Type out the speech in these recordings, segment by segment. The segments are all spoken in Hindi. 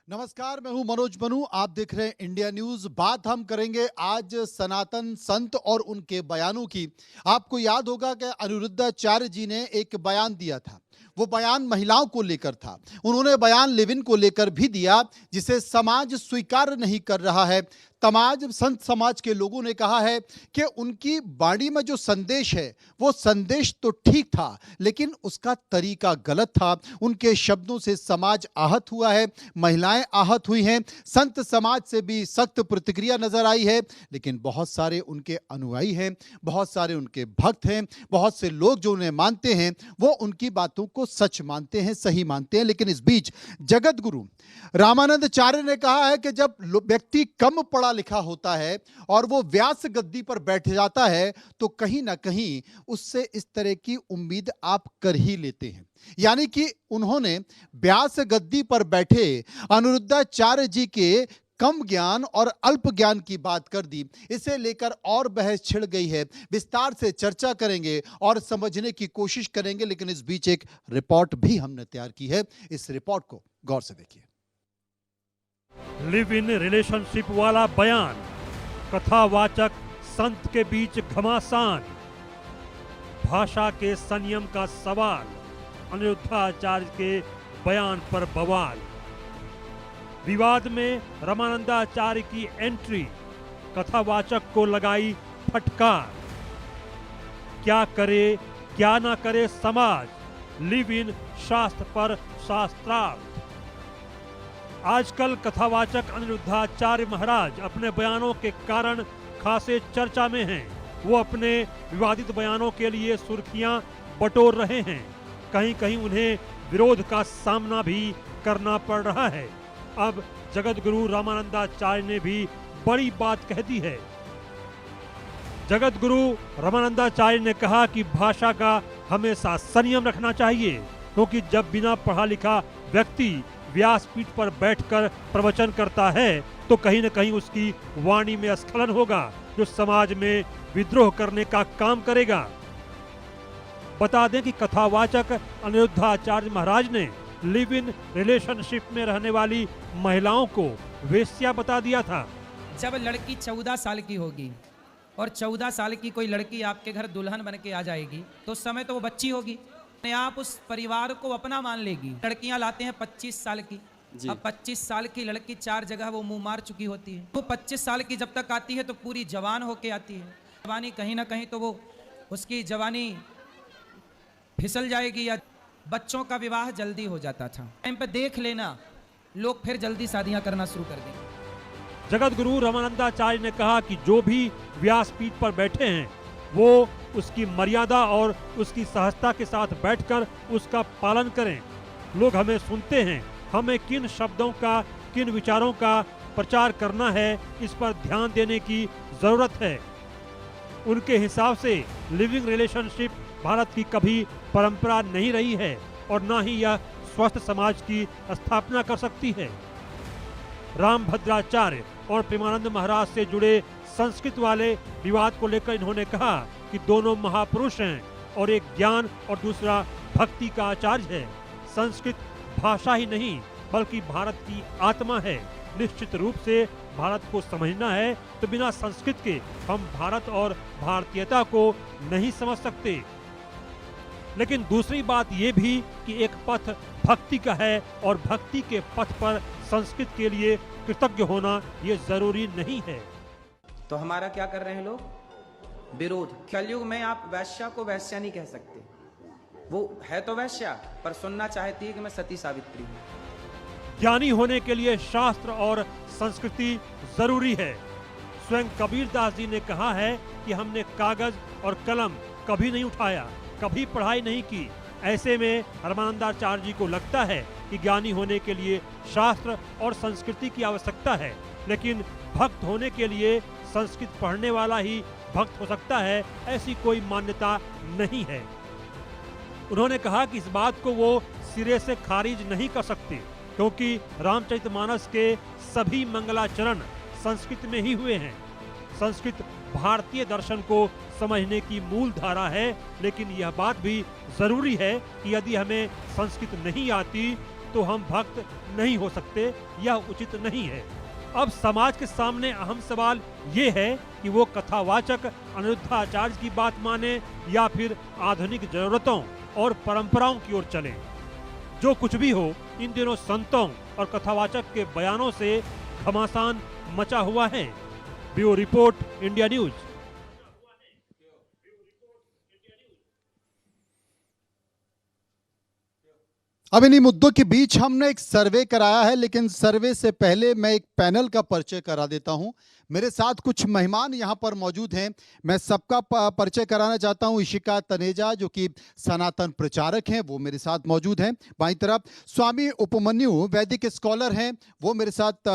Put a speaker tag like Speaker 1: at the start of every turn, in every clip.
Speaker 1: नमस्कार, मैं हूं मनोज बनू। आप देख रहे हैं इंडिया न्यूज। बात हम करेंगे आज सनातन संत और उनके बयानों की। आपको याद होगा कि अनिरुद्धाचार्य जी ने एक बयान दिया था। वो बयान महिलाओं को लेकर था। उन्होंने बयान लिव इन को लेकर भी दिया, जिसे समाज स्वीकार नहीं कर रहा है। संत समाज के लोगों ने कहा है कि उनकी वाणी में जो संदेश है वो संदेश तो ठीक था, लेकिन उसका तरीका गलत था। उनके शब्दों से समाज आहत हुआ है, महिलाएं आहत हुई हैं। संत समाज से भी सख्त प्रतिक्रिया नजर आई है, लेकिन बहुत सारे उनके अनुयायी हैं, बहुत सारे उनके भक्त हैं, बहुत से लोग जो उन्हें मानते हैं वो उनकी बातों को सच मानते हैं, सही मानते हैं। लेकिन इस बीच जगत गुरु रामानंदाचार्य ने कहा है कि जब व्यक्ति कम पढ़ा लिखा होता है और वो व्यास गद्दी पर बैठ जाता है तो कहीं ना कहीं उससे इस तरह की उम्मीद आप कर ही लेते हैं। यानी कि उन्होंने व्यास गद्दी पर बैठे अनिरुद्धाचार्य जी के कम ज्ञान और अल्प ज्ञान की बात कर दी। इसे लेकर और बहस छिड़ गई है। विस्तार से चर्चा करेंगे और समझने की कोशिश करेंगे, लेकिन इस बीच एक रिपोर्ट भी हमने तैयार की है। इस रिपोर्ट को गौर से देखिए।
Speaker 2: लिव इन रिलेशनशिप वाला बयान, कथावाचक संत के बीच घमासान, भाषा के संयम का सवाल, अनिरुद्धाचार्य के बयान पर बवाल, विवाद में रामानंदाचार्य की एंट्री, कथावाचक को लगाई फटकार। क्या करे क्या ना करे समाज, लिव इन शास्त्र पर शास्त्रार्थ। आजकल कथावाचक अनिरुद्धाचार्य महाराज अपने बयानों के कारण खासे चर्चा में हैं। वो अपने विवादित बयानों के लिए सुर्खियां बटोर रहे हैं। कहीं कहीं उन्हें विरोध का सामना भी करना पड़ रहा है। अब जगत गुरु रामानंदाचार्य ने भी बड़ी बात कह दी है। जगत गुरु रामानंदाचार्य ने कहा कि भाषा का हमेशा संयम रखना चाहिए, क्योंकि जब बिना पढ़ा लिखा व्यक्ति व्यासपीठ पर बैठकर प्रवचन करता है तो कहीं न कहीं उसकी वाणी में स्खलन होगा, जो समाज में विद्रोह करने का काम करेगा। बता दें कि कथावाचक अनिरुद्धाचार्य महाराज ने लिव इन रिलेशनशिप में रहने वाली महिलाओं को वेश्या बता दिया था।
Speaker 3: जब लड़की 14 साल की होगी और 14 साल की कोई लड़की आपके घर दुल्हन बन के आ जाएगी तो उस समय तो वो बच्ची होगी, आप उस परिवार को अपना मान लेगी। लड़कियां लाते हैं 25 साल की। अब 25 साल की लड़की 4 जगह वो मुंह मार चुकी होती है। वो 25 साल की जब तक आती है तो पूरी जवान होके आती है। जवानी कहीं ना कहीं तो वो उसकी जवानी फिसल जाएगी या बच्चों का विवाह जल्दी हो जाता था। टाइम पे देख लेना, लोग फिर जल्दी शादियां करना शुरू कर देंगे।
Speaker 2: जगत गुरु रामानंदाचार्य ने कहा कि जो भी व्यासपीठ पर बैठे हैं वो उसकी मर्यादा और उसकी सहजता के साथ बैठकर उसका पालन करें। लोग हमें सुनते हैं, हमें किन शब्दों का, किन विचारों का प्रचार करना है, इस पर ध्यान देने की जरूरत है। उनके हिसाब से लिविंग रिलेशनशिप भारत की कभी परंपरा नहीं रही है और ना ही यह स्वस्थ समाज की स्थापना कर सकती है। रामभद्राचार्य और प्रेमानंद महाराज से जुड़े संस्कृत वाले विवाद को लेकर इन्होंने कहा कि दोनों महापुरुष हैं और एक ज्ञान और दूसरा भक्ति का आचार्य है। संस्कृत भाषा ही नहीं बल्कि भारत की आत्मा है। निश्चित रूप से भारत को समझना है तो बिना संस्कृत के हम भारत और भारतीयता को नहीं समझ सकते। लेकिन दूसरी बात ये भी कि एक पथ भक्ति का है और भक्ति के पथ पर संस्कृत के लिए कृतज्ञ होना ये जरूरी नहीं है।
Speaker 4: तो हमारा क्या कर रहे हैं लोग? विरोध। कलयुग में आप वैश्या को वैश्या नहीं कह सकते। वो है तो वैश्या, पर सुनना चाहती है कि मैं सती सावित्री हूं।
Speaker 2: ज्ञानी होने के लिए शास्त्र और संस्कृति जरूरी है। स्वयं कबीर दास जी ने कहा है कि हमने कागज और कलम कभी नहीं उठाया, कभी पढ़ाई नहीं की। ऐसे में रामानंदाचार्य जी को लगता है कि ज्ञानी होने के लिए शास्त्र और संस्कृति की आवश्यकता है, लेकिन भक्त होने के लिए संस्कृत पढ़ने वाला ही भक्त हो सकता है, ऐसी कोई मान्यता नहीं है। उन्होंने कहा कि इस बात को वो सिरे से खारिज नहीं कर सकते, क्योंकि रामचरितमानस के सभी मंगलाचरण संस्कृत में ही हुए हैं। संस्कृत भारतीय दर्शन को समझने की मूल धारा है, लेकिन यह बात भी जरूरी है कि यदि हमें संस्कृत नहीं आती तो हम भक्त नहीं हो सकते, यह उचित नहीं है। अब समाज के सामने अहम सवाल ये है कि वो कथावाचक अनिरुद्धाचार्य की बात माने या फिर आधुनिक जरूरतों और परंपराओं की ओर चले। जो कुछ भी हो, इन दिनों संतों और कथावाचक के बयानों से घमासान मचा हुआ है। Bureau report, India news.
Speaker 1: अब इन्हीं मुद्दों के बीच हमने एक सर्वे कराया है, लेकिन सर्वे से पहले मैं एक पैनल का परिचय करा देता हूं। मेरे साथ कुछ मेहमान यहां पर मौजूद हैं। मैं सबका परिचय कराना चाहता हूं। इशिका तनेजा जो कि सनातन प्रचारक हैं, वो मेरे साथ मौजूद हैं। बाईं तरफ स्वामी उपमन्यु वैदिक स्कॉलर हैं, वो मेरे साथ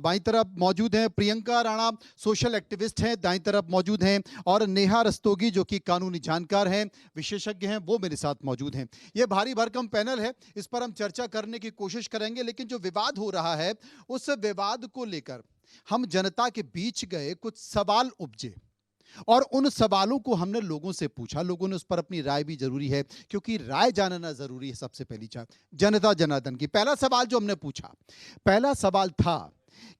Speaker 1: बाईं तरफ मौजूद हैं। प्रियंका राणा सोशल एक्टिविस्ट हैं, दाईं तरफ मौजूद हैं। और नेहा रस्तोगी जो कि कानूनी जानकार हैं, विशेषज्ञ हैं, वो मेरे साथ मौजूद हैं। ये भारी भरकम पैनल है, इस पर हम चर्चा करने की कोशिश करेंगे। लेकिन जो विवाद हो रहा है, उस विवाद को लेकर हम जनता के बीच गए, कुछ सवाल उपजे और उन सवालों को हमने लोगों से पूछा। लोगों ने उस पर अपनी राय भी जरूरी है, क्योंकि राय जानना जरूरी है। सबसे पहली चाह जनता जनार्दन की, पहला सवाल जो हमने पूछा, पहला सवाल था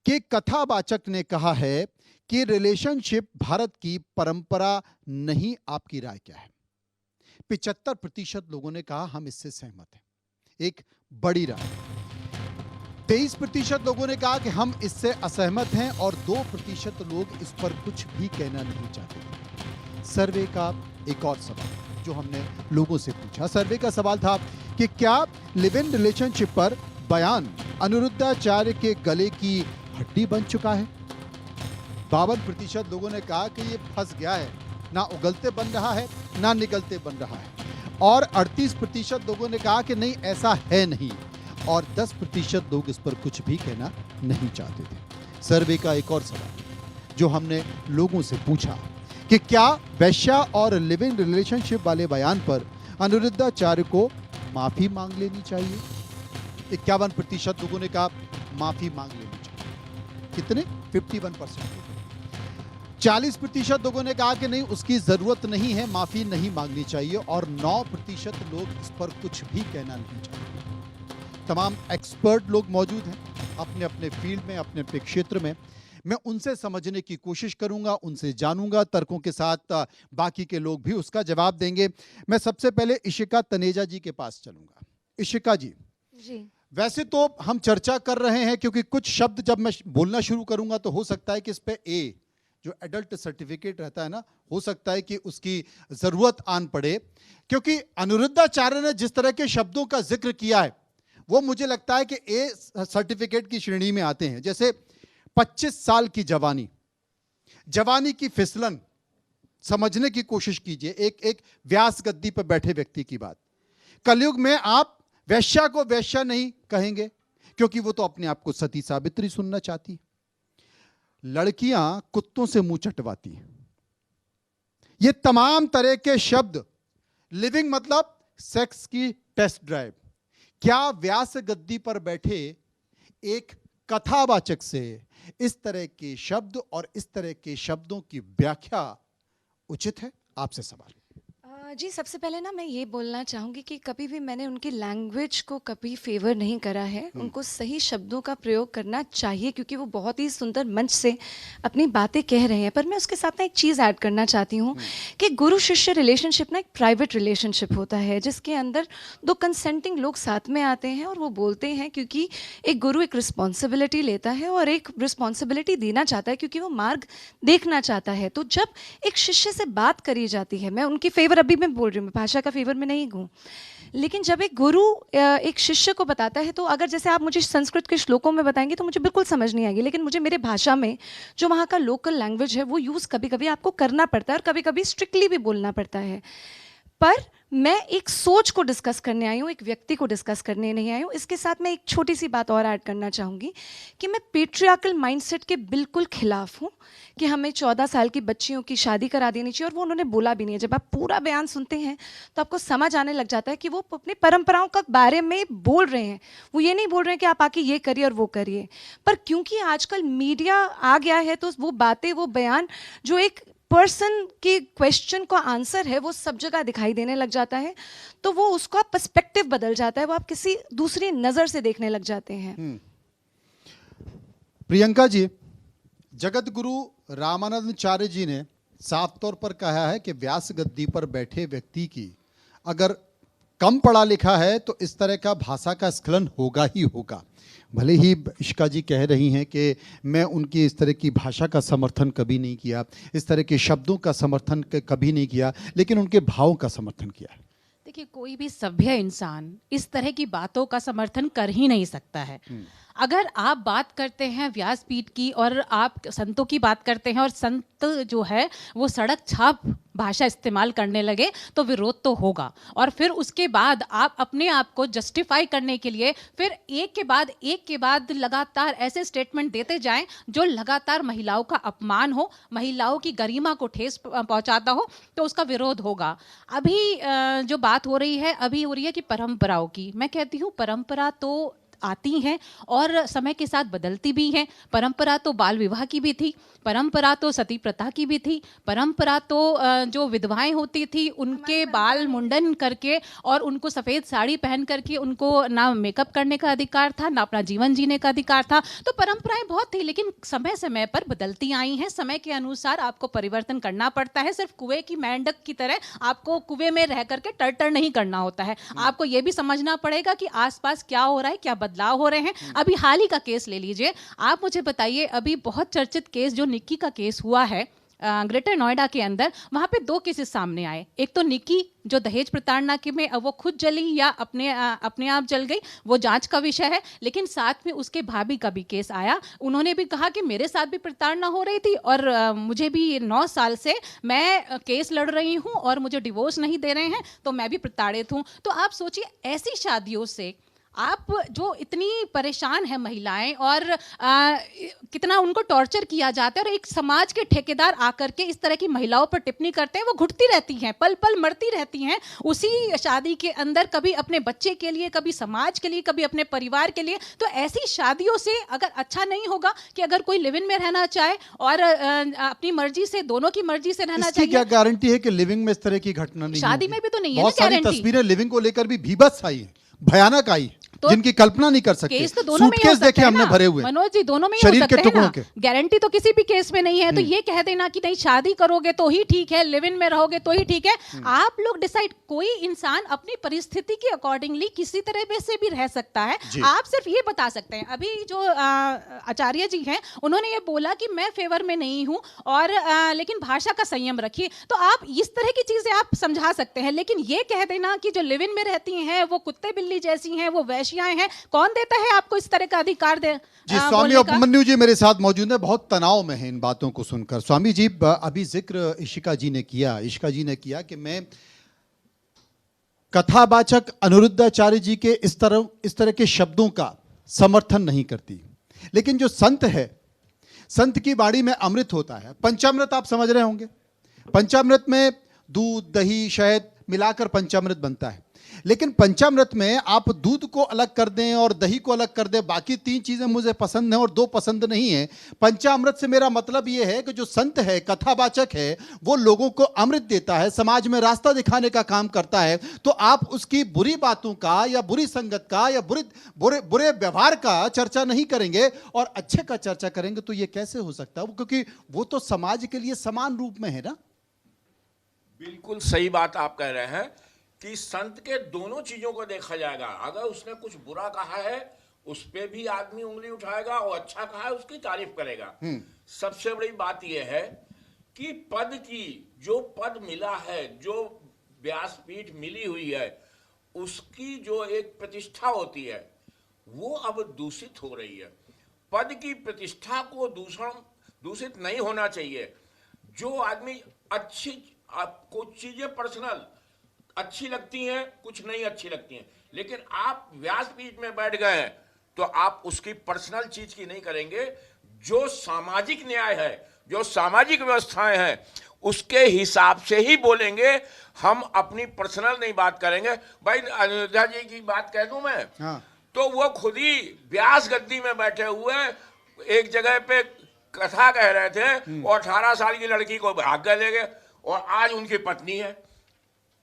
Speaker 1: कि कथावाचक ने कहा है कि रिलेशनशिप भारत की परंपरा नहीं, आपकी राय क्या है? 75% लोगों ने कहा हम इससे सहमत हैं, एक बड़ी राय। 23% लोगों ने कहा कि हम इससे असहमत हैं और 2% लोग इस पर कुछ भी कहना नहीं चाहते। सर्वे का एक और सवाल जो हमने लोगों से पूछा, सर्वे का सवाल था कि क्या लिव इन रिलेशनशिप पर बयान अनिरुद्धाचार्य के गले की हड्डी बन चुका है? 52% लोगों ने कहा कि ये फंस गया है, ना उगलते बन रहा है ना निगलते बन रहा है। और 38% लोगों ने कहा कि नहीं, ऐसा है नहीं। और 10% लोग इस पर कुछ भी कहना नहीं चाहते थे। सर्वे का एक और सवाल जो हमने लोगों से पूछा कि क्या वैश्या और लिव इन रिलेशनशिप वाले बयान पर अनिरुद्धाचार्य को माफी मांग लेनी चाहिए? 51% लोगों ने कहा माफी मांग लेनी चाहिए। कितने? 51%। 40% लोगों ने कहा कि नहीं, उसकी जरूरत नहीं है, माफी नहीं मांगनी चाहिए। और 9% लोग इस पर कुछ भी कहना नहीं चाहते। तमाम एक्सपर्ट लोग मौजूद हैं अपने अपने फील्ड में, अपने अपने क्षेत्र में। मैं उनसे समझने की कोशिश करूंगा, उनसे जानूंगा, तर्कों के साथ बाकी के लोग भी उसका जवाब देंगे। मैं सबसे पहले इशिका तनेजा जी के पास चलूंगा। इशिका जी, वैसे तो हम चर्चा कर रहे हैं, क्योंकि कुछ शब्द जब मैं बोलना शुरू करूंगा तो हो सकता है कि इस पे ए जो एडल्ट सर्टिफिकेट रहता है ना, हो सकता है कि उसकी जरूरत आन पड़े, क्योंकि अनिरुद्धाचार्य ने जिस तरह के शब्दों का जिक्र किया है वो मुझे लगता है कि ए सर्टिफिकेट की श्रेणी में आते हैं। जैसे 25 साल की जवानी, जवानी की फिसलन, समझने की कोशिश कीजिए। एक व्यास गद्दी पर बैठे व्यक्ति की बात। कलयुग में आप वैश्या को वैश्या नहीं कहेंगे, क्योंकि वो तो अपने आप को सती सावित्री सुनना चाहती है। लड़कियां कुत्तों से मुंह चटवाती हैं। ये तमाम तरह के शब्द, लिविंग मतलब सेक्स की टेस्ट ड्राइव। क्या व्यास गद्दी पर बैठे एक कथावाचक से इस तरह के शब्द और इस तरह के शब्दों की व्याख्या उचित है? आपसे सवाल।
Speaker 5: जी, सबसे पहले ना मैं ये बोलना चाहूँगी कि कभी भी मैंने उनकी लैंग्वेज को कभी फेवर नहीं करा है। उनको सही शब्दों का प्रयोग करना चाहिए, क्योंकि वो बहुत ही सुंदर मंच से अपनी बातें कह रहे हैं। पर मैं उसके साथ ना एक चीज़ ऐड करना चाहती हूँ कि गुरु शिष्य रिलेशनशिप ना एक प्राइवेट रिलेशनशिप होता है, जिसके अंदर 2 कंसेंटिंग लोग साथ में आते हैं और वो बोलते हैं, क्योंकि एक गुरु एक रिस्पॉन्सिबिलिटी लेता है और एक रिस्पॉन्सिबिलिटी देना चाहता है, क्योंकि वो मार्ग देखना चाहता है। तो जब एक शिष्य से बात करी जाती है, मैं उनकी फेवर अभी मैं बोल रही हूँ, भाषा का फेवर में नहीं हूँ, लेकिन जब एक गुरु एक शिष्य को बताता है, तो अगर जैसे आप मुझे संस्कृत के श्लोकों में बताएंगे तो मुझे बिल्कुल समझ नहीं आएगी, लेकिन मुझे मेरे भाषा में जो वहाँ का लोकल लैंग्वेज है वो यूज़ कभी कभी आपको करना पड़ता है और कभी कभी स्ट्रिक्टली भी बोलना पड़ता है। पर मैं एक सोच को डिस्कस करने आई हूँ, एक व्यक्ति को डिस्कस करने नहीं आई हूँ। इसके साथ मैं एक छोटी सी बात और ऐड करना चाहूँगी कि मैं पेट्रियार्कल माइंडसेट के बिल्कुल खिलाफ हूँ कि हमें 14 साल की बच्चियों की शादी करा देनी चाहिए, और वो उन्होंने बोला भी नहीं है। जब आप पूरा बयान सुनते हैं तो आपको समझ आने लग जाता है कि वो अपनी परंपराओं का बारे में बोल रहे हैं। वो ये नहीं बोल रहे हैं कि आप आके ये करिए और वो करिए, पर क्योंकि आजकल मीडिया आ गया है तो वो बातें, वो बयान जो एक पर्सन के क्वेश्चन का आंसर है वो सब जगह दिखाई देने लग जाता है, तो वो उसका पर्सपेक्टिव बदल जाता है, वो आप किसी दूसरी नज़र से देखने लग जाते हैं।
Speaker 1: प्रियंका जी, जगत गुरु रामानंदाचार्य जी ने साफ तौर पर कहा है कि व्यास गद्दी पर बैठे व्यक्ति की अगर कम पढ़ा लिखा है तो इस तरह का भाषा का स्खलन होगा ही होगा। भले ही इश्का जी कह रही हैं कि मैं उनकी इस तरह की भाषा का समर्थन कभी नहीं किया, इस तरह के शब्दों का समर्थन कभी नहीं किया, लेकिन उनके भावों का समर्थन किया है।
Speaker 6: देखिए, कोई भी सभ्य इंसान इस तरह की बातों का समर्थन कर ही नहीं सकता है। अगर आप बात करते हैं व्यासपीठ की और आप संतों की बात करते हैं और संत जो है वो सड़क छाप भाषा इस्तेमाल करने लगे तो विरोध तो होगा, और फिर उसके बाद आप अपने आप को जस्टिफाई करने के लिए फिर एक के बाद लगातार ऐसे स्टेटमेंट देते जाएं जो लगातार महिलाओं का अपमान हो, महिलाओं की गरिमा को ठेस पहुंचाता हो, तो उसका विरोध होगा। अभी जो बात हो रही है कि परंपराओं की, मैं कहती हूँ परंपरा तो आती हैं और समय के साथ बदलती भी हैं। परंपरा तो बाल विवाह की भी थी, परंपरा तो सती प्रथा की भी थी, परंपरा तो जो विधवाएं होती थी उनके बाल मुंडन करके और उनको सफ़ेद साड़ी पहन करके उनको ना मेकअप करने का अधिकार था, ना अपना जीवन जीने का अधिकार था। तो परंपराएं बहुत थी, लेकिन समय समय पर बदलती आई हैं। समय के अनुसार आपको परिवर्तन करना पड़ता है। सिर्फ कुएं की मेंढक की तरह आपको कुएं में रह करके टर नहीं करना होता है। आपको ये भी समझना पड़ेगा कि आसपास क्या हो रहा है, क्या बदलाव हो रहे हैं। अभी हाल ही का केस ले लीजिए, आप मुझे बताइए, अभी बहुत चर्चित केस जो निक्की का केस हुआ है ग्रेटर नोएडा के अंदर, वहां पे 2 केसेस सामने आए। एक तो निक्की जो दहेज प्रताड़ना के में वो खुद जली या अपने आप जल गई, वो जांच का विषय है, लेकिन साथ में उसके भाभी का भी केस आया। उन्होंने भी कहा कि मेरे साथ भी प्रताड़ना हो रही थी और मुझे भी 9 साल से मैं केस लड़ रही हूँ और मुझे डिवोर्स नहीं दे रहे हैं, तो मैं भी प्रताड़ित हूँ। तो आप सोचिए, ऐसी शादियों से आप जो इतनी परेशान है महिलाएं और कितना उनको टॉर्चर किया जाता है, और एक समाज के ठेकेदार आकर के इस तरह की महिलाओं पर टिप्पणी करते हैं, वो घुटती रहती हैं, पल पल मरती रहती हैं उसी शादी के अंदर, कभी अपने बच्चे के लिए, कभी समाज के लिए, कभी अपने परिवार के लिए। तो ऐसी शादियों से अगर अच्छा नहीं होगा कि अगर कोई लिव इन में रहना चाहे और अपनी मर्जी से, दोनों की मर्जी से रहना चाहिए।
Speaker 1: क्या गारंटी है कि लिविंग में इस तरह की घटना नहीं
Speaker 6: शादी
Speaker 1: होगी?
Speaker 6: में भी तो नहीं है ना
Speaker 1: बहुत सारी
Speaker 6: गारंटी।
Speaker 1: तस्वीरें लिविंग को लेकर भी भीभत्स आई है, भयानक आई,
Speaker 6: तो
Speaker 1: जिनकी कल्पना नहीं कर सकते।
Speaker 6: केस तो दोनों में ही हो सकते
Speaker 1: देखे
Speaker 6: हैं
Speaker 1: हमने
Speaker 6: ना,
Speaker 1: भरे हुए
Speaker 6: मनोज जी, दोनों में ही
Speaker 1: शरीर
Speaker 6: हो
Speaker 1: के
Speaker 6: सकते हैं
Speaker 1: टुकड़ों
Speaker 6: ना।
Speaker 1: के।
Speaker 6: गारंटी तो किसी भी केस में नहीं है। तो ये कह देना कि नहीं शादी करोगे तो ही ठीक है, लिव इन में रहोगे तो ही ठीक है, आप लोग डिसाइड। कोई इंसान अपनी परिस्थिति के अकॉर्डिंगली किसी तरह से भी रह सकता है। आप सिर्फ ये बता सकते हैं। अभी जो आचार्य जी हैं उन्होंने ये बोला कि मैं फेवर में नहीं हूँ और लेकिन भाषा का संयम रखिए। तो आप इस तरह की चीजें आप समझा सकते हैं, लेकिन ये कह देना कि जो लिव इन में रहती हैं वो कुत्ते बिल्ली जैसी हैं, वो वैश्याएं हैं, कौन देता है आपको इस तरह का अधिकार दे?
Speaker 1: जी, स्वामी उपमन्यु जी मेरे साथ मौजूद है, बहुत तनाव में है इन बातों को सुनकर। स्वामी जी, अभी जिक्र इशिका जी ने किया कि मैं कथावाचक अनिरुद्धाचार्य जी के इस तरह के शब्दों का समर्थन नहीं करती, लेकिन जो संत है, संत की वाणी में अमृत होता है। पंचामृत आप समझ रहे होंगे, पंचामृत में दूध, दही, शहद मिलाकर पंचामृत बनता है। लेकिन पंचामृत में आप दूध को अलग कर दें और दही को अलग कर दें, बाकी 3 चीजें मुझे पसंद हैं और 2 पसंद नहीं है। पंचामृत से मेरा मतलब यह है कि जो संत है, कथावाचक है, वो लोगों को अमृत देता है, समाज में रास्ता दिखाने का काम करता है। तो आप उसकी बुरी बातों का या बुरी संगत का या बुरे व्यवहार का चर्चा नहीं करेंगे और अच्छे का चर्चा करेंगे, तो यह कैसे हो सकता है? क्योंकि वो तो समाज के लिए समान रूप में है ना।
Speaker 7: बिल्कुल सही बात आप कह रहे हैं कि संत के दोनों चीजों को देखा जाएगा। अगर उसने कुछ बुरा कहा है उस पे भी आदमी उंगली उठाएगा और अच्छा कहा है उसकी तारीफ करेगा। सबसे बड़ी बात यह है कि पद की जो पद मिला है, जो व्यासपीठ मिली हुई है, उसकी जो एक प्रतिष्ठा होती है वो अब दूषित हो रही है। पद की प्रतिष्ठा को दूषित नहीं होना चाहिए। जो आदमी कुछ चीजें पर्सनल अच्छी लगती हैं, कुछ नहीं अच्छी लगती हैं, लेकिन आप व्यासपीठ में बैठ गए हैं तो आप उसकी पर्सनल चीज की नहीं करेंगे। जो सामाजिक न्याय है, जो सामाजिक व्यवस्थाएं हैं, उसके हिसाब से ही बोलेंगे। हम अपनी पर्सनल नहीं बात करेंगे। भाई अनिरुद्धा जी की बात कह दूं मैं, तो वो खुद ही व्यास गद्दी में बैठे हुए एक जगह पे कथा कह रहे थे और 18 साल की लड़की को भाग गए ले गए और आज उनकी पत्नी है,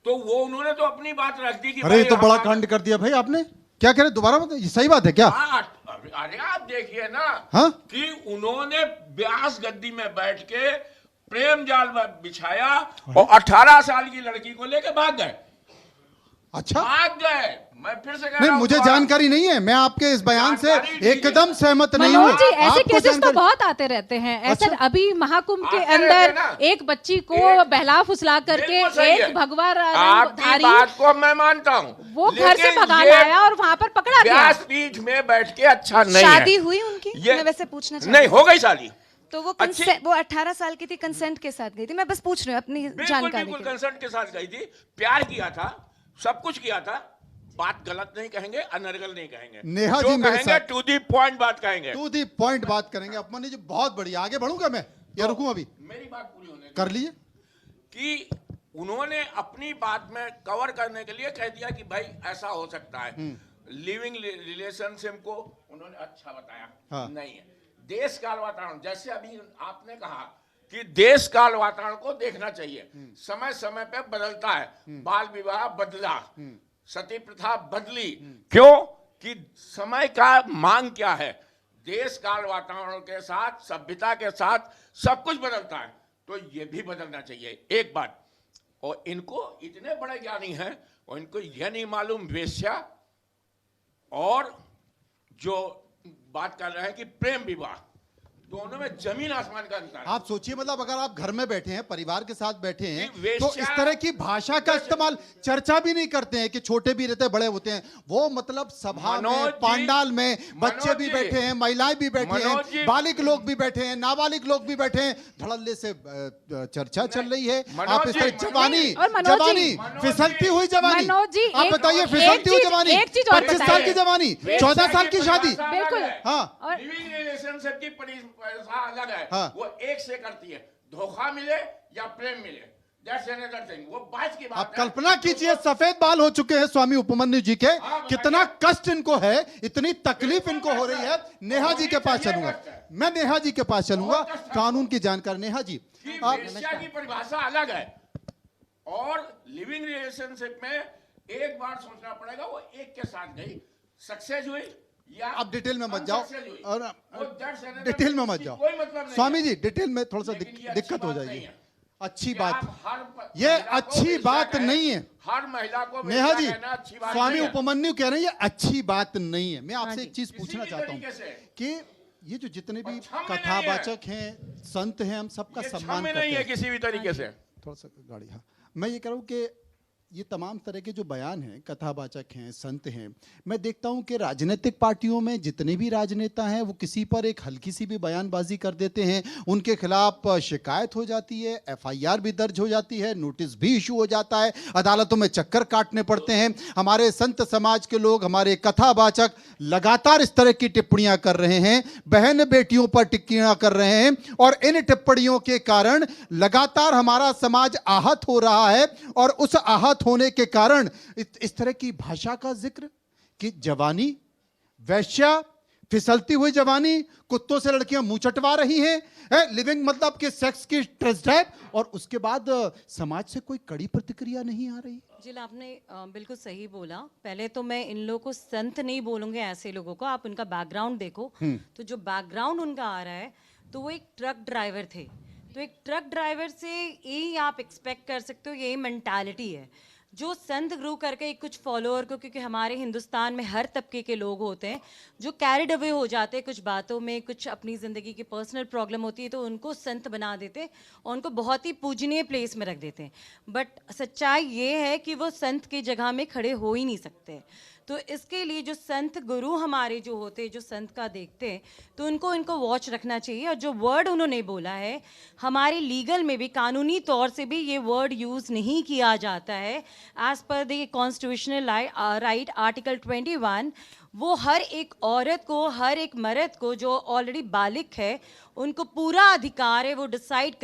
Speaker 7: तो वो उन्होंने तो अपनी बात रख दी कि
Speaker 1: अरे ये तो बड़ा
Speaker 7: हमारा-
Speaker 1: कांड कर दिया भाई आपने। क्या कह रहे, दोबारा बताइए, ये सही बात है क्या?
Speaker 7: हाँ, अरे आप देखिए ना
Speaker 1: हाँ?
Speaker 7: कि उन्होंने व्यास गद्दी में बैठ के प्रेम जाल में बिछाया और 18 साल की लड़की को लेके भाग गए।
Speaker 1: अच्छा,
Speaker 7: भाग गए। मैं फिर से कह
Speaker 1: नहीं
Speaker 7: रहा हूं
Speaker 1: मुझे
Speaker 7: दोबारा।
Speaker 1: जानकारी नहीं है, मैं आपके इस बयान से
Speaker 7: जानकारी दीजिए।
Speaker 1: एकदम सहमत नहीं हूँ।
Speaker 6: मनोज जी, ऐसे
Speaker 1: आपको
Speaker 6: केसेस तो
Speaker 1: जानकारी-
Speaker 6: बहुत आते रहते हैं। ऐसे
Speaker 1: अच्छा।
Speaker 6: अभी महाकुंभ के
Speaker 7: आते
Speaker 6: अंदर
Speaker 7: रहते हैं ना।
Speaker 6: एक बच्ची को
Speaker 7: एक-
Speaker 6: बहला फुसला करके
Speaker 7: बिल्कुल सही है।
Speaker 6: एक भगवा
Speaker 7: आपकी
Speaker 6: धारी
Speaker 7: बात को मैं मानता हूँ,
Speaker 6: वो घर से
Speaker 7: लेकिन
Speaker 6: भगाना
Speaker 7: ये
Speaker 6: आया और वहां पर पकड़ा गया।
Speaker 7: व्यासपीठ में बैठ के अच्छा नहीं
Speaker 5: शादी
Speaker 7: है।
Speaker 5: हुई उनकी?
Speaker 7: ये-
Speaker 5: मैं वैसे पूछना चाहती
Speaker 7: नहीं
Speaker 5: हूँ।
Speaker 7: हो गई शादी।
Speaker 5: तो वो
Speaker 7: अच्छी-
Speaker 5: वो 18 साल की थी, कंसेंट के साथ गई थी। मैं बस पूछ रही हूँ अपनी
Speaker 7: बिल्कुल
Speaker 5: जानकारी
Speaker 7: बिल्कुल
Speaker 5: के लिए।
Speaker 7: कंसर्ट के साथ गई थी, प्यार किया था, सब कुछ किया था। बात गलत नहीं कहेंगे, अनर्गल नहीं कहेंगे,
Speaker 1: नेहा
Speaker 7: जो
Speaker 1: जी मेरे
Speaker 7: कहेंगे
Speaker 1: साथ-
Speaker 7: टू दी पॉइंट बात कहेंगे।
Speaker 1: टू दी पॉइंट बात करेंगे। अपमानी जी बहुत बढ़िया, आगे बढ़ूंगा मैं या रुकूं अभी?
Speaker 7: मेरी बात पूरी होने
Speaker 1: कर लीजिए।
Speaker 7: कि उन्होंने अपनी बात में कवर करने के लिए कह दिया कि भाई ऐसा हो सकता है। लिविंग रिलेशनशिप को उन्होंने अच्छा बताया।
Speaker 1: हाँ।
Speaker 7: नहीं है देश काल वातावरण, जैसे अभी आपने कहा कि देश काल वातावरण को देखना चाहिए। समय समय पे बदलता है, बाल विवाह बदला, सती प्रथा बदली, क्यों कि समय का मांग क्या है। देश काल वातावरण के साथ, सभ्यता के साथ सब कुछ बदलता है, तो ये भी बदलना चाहिए। एक बात, और इनको इतने बड़े ज्ञानी हैं और इनको यह नहीं मालूम वेश्या और जो बात कर रहे हैं कि प्रेम विवाह, दोनों में जमीन आसमान का अंतर है।
Speaker 1: आप सोचिए, मतलब अगर आप घर में बैठे हैं, परिवार के साथ बैठे हैं,
Speaker 7: कि वेश्या-
Speaker 1: तो इस तरह की भाषा का इस्तेमाल, चर्चा भी नहीं करते हैं कि छोटे भी रहते हैं बड़े होते हैं। वो मतलब सभा
Speaker 7: मनोज
Speaker 1: में,
Speaker 7: जी-
Speaker 1: पांडाल में बच्चे
Speaker 7: मनोज
Speaker 1: भी
Speaker 7: जी-
Speaker 1: बैठे हैं, महिलाएं भी बैठी
Speaker 7: मनोज
Speaker 1: हैं,
Speaker 7: जी-
Speaker 1: बालिक लोग भी बैठे हैं, नाबालिग लोग भी बैठे हैं, धड़ल्ले से चर्चा चल रही है।
Speaker 7: मनोज
Speaker 1: आप इस
Speaker 7: जी-
Speaker 1: तरह जवानी,
Speaker 6: और मनोज जी-
Speaker 1: जवानी,
Speaker 7: मनोज
Speaker 1: फिसलती
Speaker 7: जी-
Speaker 1: हुई जवानी,
Speaker 6: मनोज जी,
Speaker 1: आप
Speaker 6: एक-
Speaker 1: बताइए,
Speaker 6: एक
Speaker 1: फिसलती हुई
Speaker 6: चीज-
Speaker 1: जवानी,
Speaker 6: एक चीज और
Speaker 1: 25 साल
Speaker 6: बताइए।
Speaker 1: की जवानी, 14 साल की शादी।
Speaker 6: बिल्कुल।
Speaker 1: हाँ।
Speaker 6: और
Speaker 7: लिविंग रिलेशनशिप की परिभाषा अलग है।
Speaker 1: हाँ।
Speaker 7: वो एक से करती है, धोखा मिले या प्रेम मिले, दैट्स अनदर थिंग। वो बात की बात
Speaker 1: आप
Speaker 7: है।
Speaker 1: कल्पना कीजिए, सफेद बाल हो चुके हैं स्वामी उपमन्यु जी के,
Speaker 7: हाँ,
Speaker 1: कितना कष्ट इनको है, इतनी तकलीफ इनको हो रही है। नेहा जी के पास चलूंगा, मैं नेहा जी के पास चलूंगा, कानून की जानकार। नेहा जी,
Speaker 7: कि
Speaker 1: आप
Speaker 7: वेश्या की परिभाषा अलग है और लिविंग रिलेशनशिप में एक बार सोचना पड़ेगा, वो एक के साथ गई, सक्सेस हुई या
Speaker 1: आप डिटेल में मत जाओ,
Speaker 7: unsuccess हुई।
Speaker 1: और
Speaker 7: वो that's another
Speaker 1: डिटेल में
Speaker 7: thing,
Speaker 1: मत
Speaker 7: उसकी
Speaker 1: जाओ
Speaker 7: कोई मतलब नहीं
Speaker 1: स्वामी
Speaker 7: है।
Speaker 1: जी, डिटेल में थोड़ा सा
Speaker 7: लेकिन ये
Speaker 1: दिक्कत
Speaker 7: अच्छी
Speaker 1: हो
Speaker 7: बात
Speaker 1: जाएगी।
Speaker 7: नहीं है
Speaker 1: अच्छी
Speaker 7: कि
Speaker 1: बात,
Speaker 7: आप
Speaker 1: ये
Speaker 7: महिला को
Speaker 1: अच्छी
Speaker 7: वेश्या
Speaker 1: बात
Speaker 7: कहें,
Speaker 1: नहीं है।
Speaker 7: हर महिला को
Speaker 1: नेहा
Speaker 7: वेश्या
Speaker 1: जी,
Speaker 7: कहना अच्छी बात
Speaker 1: स्वामी
Speaker 7: नहीं है।
Speaker 1: उपमन्यु कह रहे हैं ये अच्छी बात नहीं है। मैं आपसे
Speaker 6: हाँ
Speaker 1: एक चीज
Speaker 7: किसी
Speaker 1: पूछना
Speaker 7: भी
Speaker 1: चाहता हूँ
Speaker 7: तरीके से।
Speaker 1: कि ये जो जितने भी
Speaker 7: और छम में नहीं
Speaker 1: कथावाचक हैं, संत हैं, हम सबका
Speaker 7: ये
Speaker 1: सम्मान
Speaker 7: छम में
Speaker 1: करते
Speaker 7: नहीं है
Speaker 1: हैं।
Speaker 7: किसी भी तरीके से।
Speaker 1: थोड़ा सा गाड़ी, हाँ। मैं ये कह रहा हूँ कि ये तमाम तरह के जो बयान हैं, कथावाचक हैं, संत हैं, मैं देखता हूँ कि राजनीतिक पार्टियों में जितने भी राजनेता हैं वो किसी पर एक हल्की सी भी बयानबाजी कर देते हैं, उनके खिलाफ शिकायत हो जाती है, FIR भी दर्ज हो जाती है, नोटिस भी इशू हो जाता है, अदालतों में चक्कर काटने पड़ते हैं। हमारे संत समाज के लोग, हमारे कथावाचक लगातार इस तरह की टिप्पणियां कर रहे हैं, बहन बेटियों पर टिप्पणियां कर रहे हैं, और इन टिप्पणियों के कारण लगातार हमारा समाज आहत हो रहा है। और उस आहत होने के कारण इस तरह की भाषा का जिक्र कि जवानी, वैश्या, फिसलती हुई जवानी, कुत्तों से लड़कियां मुंह चटवा रही हैं, लिविंग मतलब कि सेक्स की ट्रेस्ट, और उसके बाद समाज से कोई कड़ी प्रतिक्रिया नहीं आ रही।
Speaker 8: जिल आपने बिल्कुल सही बोला। पहले तो मैं इन लोगों को संत नहीं बोलूंगे, ऐसे लोगों को आप उनका बैकग्राउंड देखो, तो जो बैकग्राउंड उनका आ रहा है, तो वो एक ट्रक ड्राइवर थे। तो एक ट्रक ड्राइवर से यही आप एक्सपेक्ट कर सकते हो, यही मेंटालिटी है जो संत ग्रू करके एक कुछ फॉलोअर को, क्योंकि हमारे हिंदुस्तान में हर तबके के लोग होते हैं जो कैरिड अवे हो जाते हैं कुछ बातों में, कुछ अपनी ज़िंदगी की पर्सनल प्रॉब्लम होती है तो उनको संत बना देते हैं और उनको बहुत ही पूजनीय प्लेस में रख देते हैं। बट सच्चाई ये है कि वो संत की जगह में खड़े हो ही नहीं सकते। तो इसके लिए जो संत गुरु हमारे जो होते हैं, जो संत का देखते हैं, तो उनको इनको वॉच रखना चाहिए। और जो वर्ड उन्होंने बोला है, हमारे लीगल में भी कानूनी तौर से भी ये वर्ड यूज़ नहीं किया जाता है। As per the constitutional right article 21, वो हर एक औरत को, हर एक मर्द को जो ऑलरेडी बालिग है, उनको पूरा अधिकार है वो डिसाइड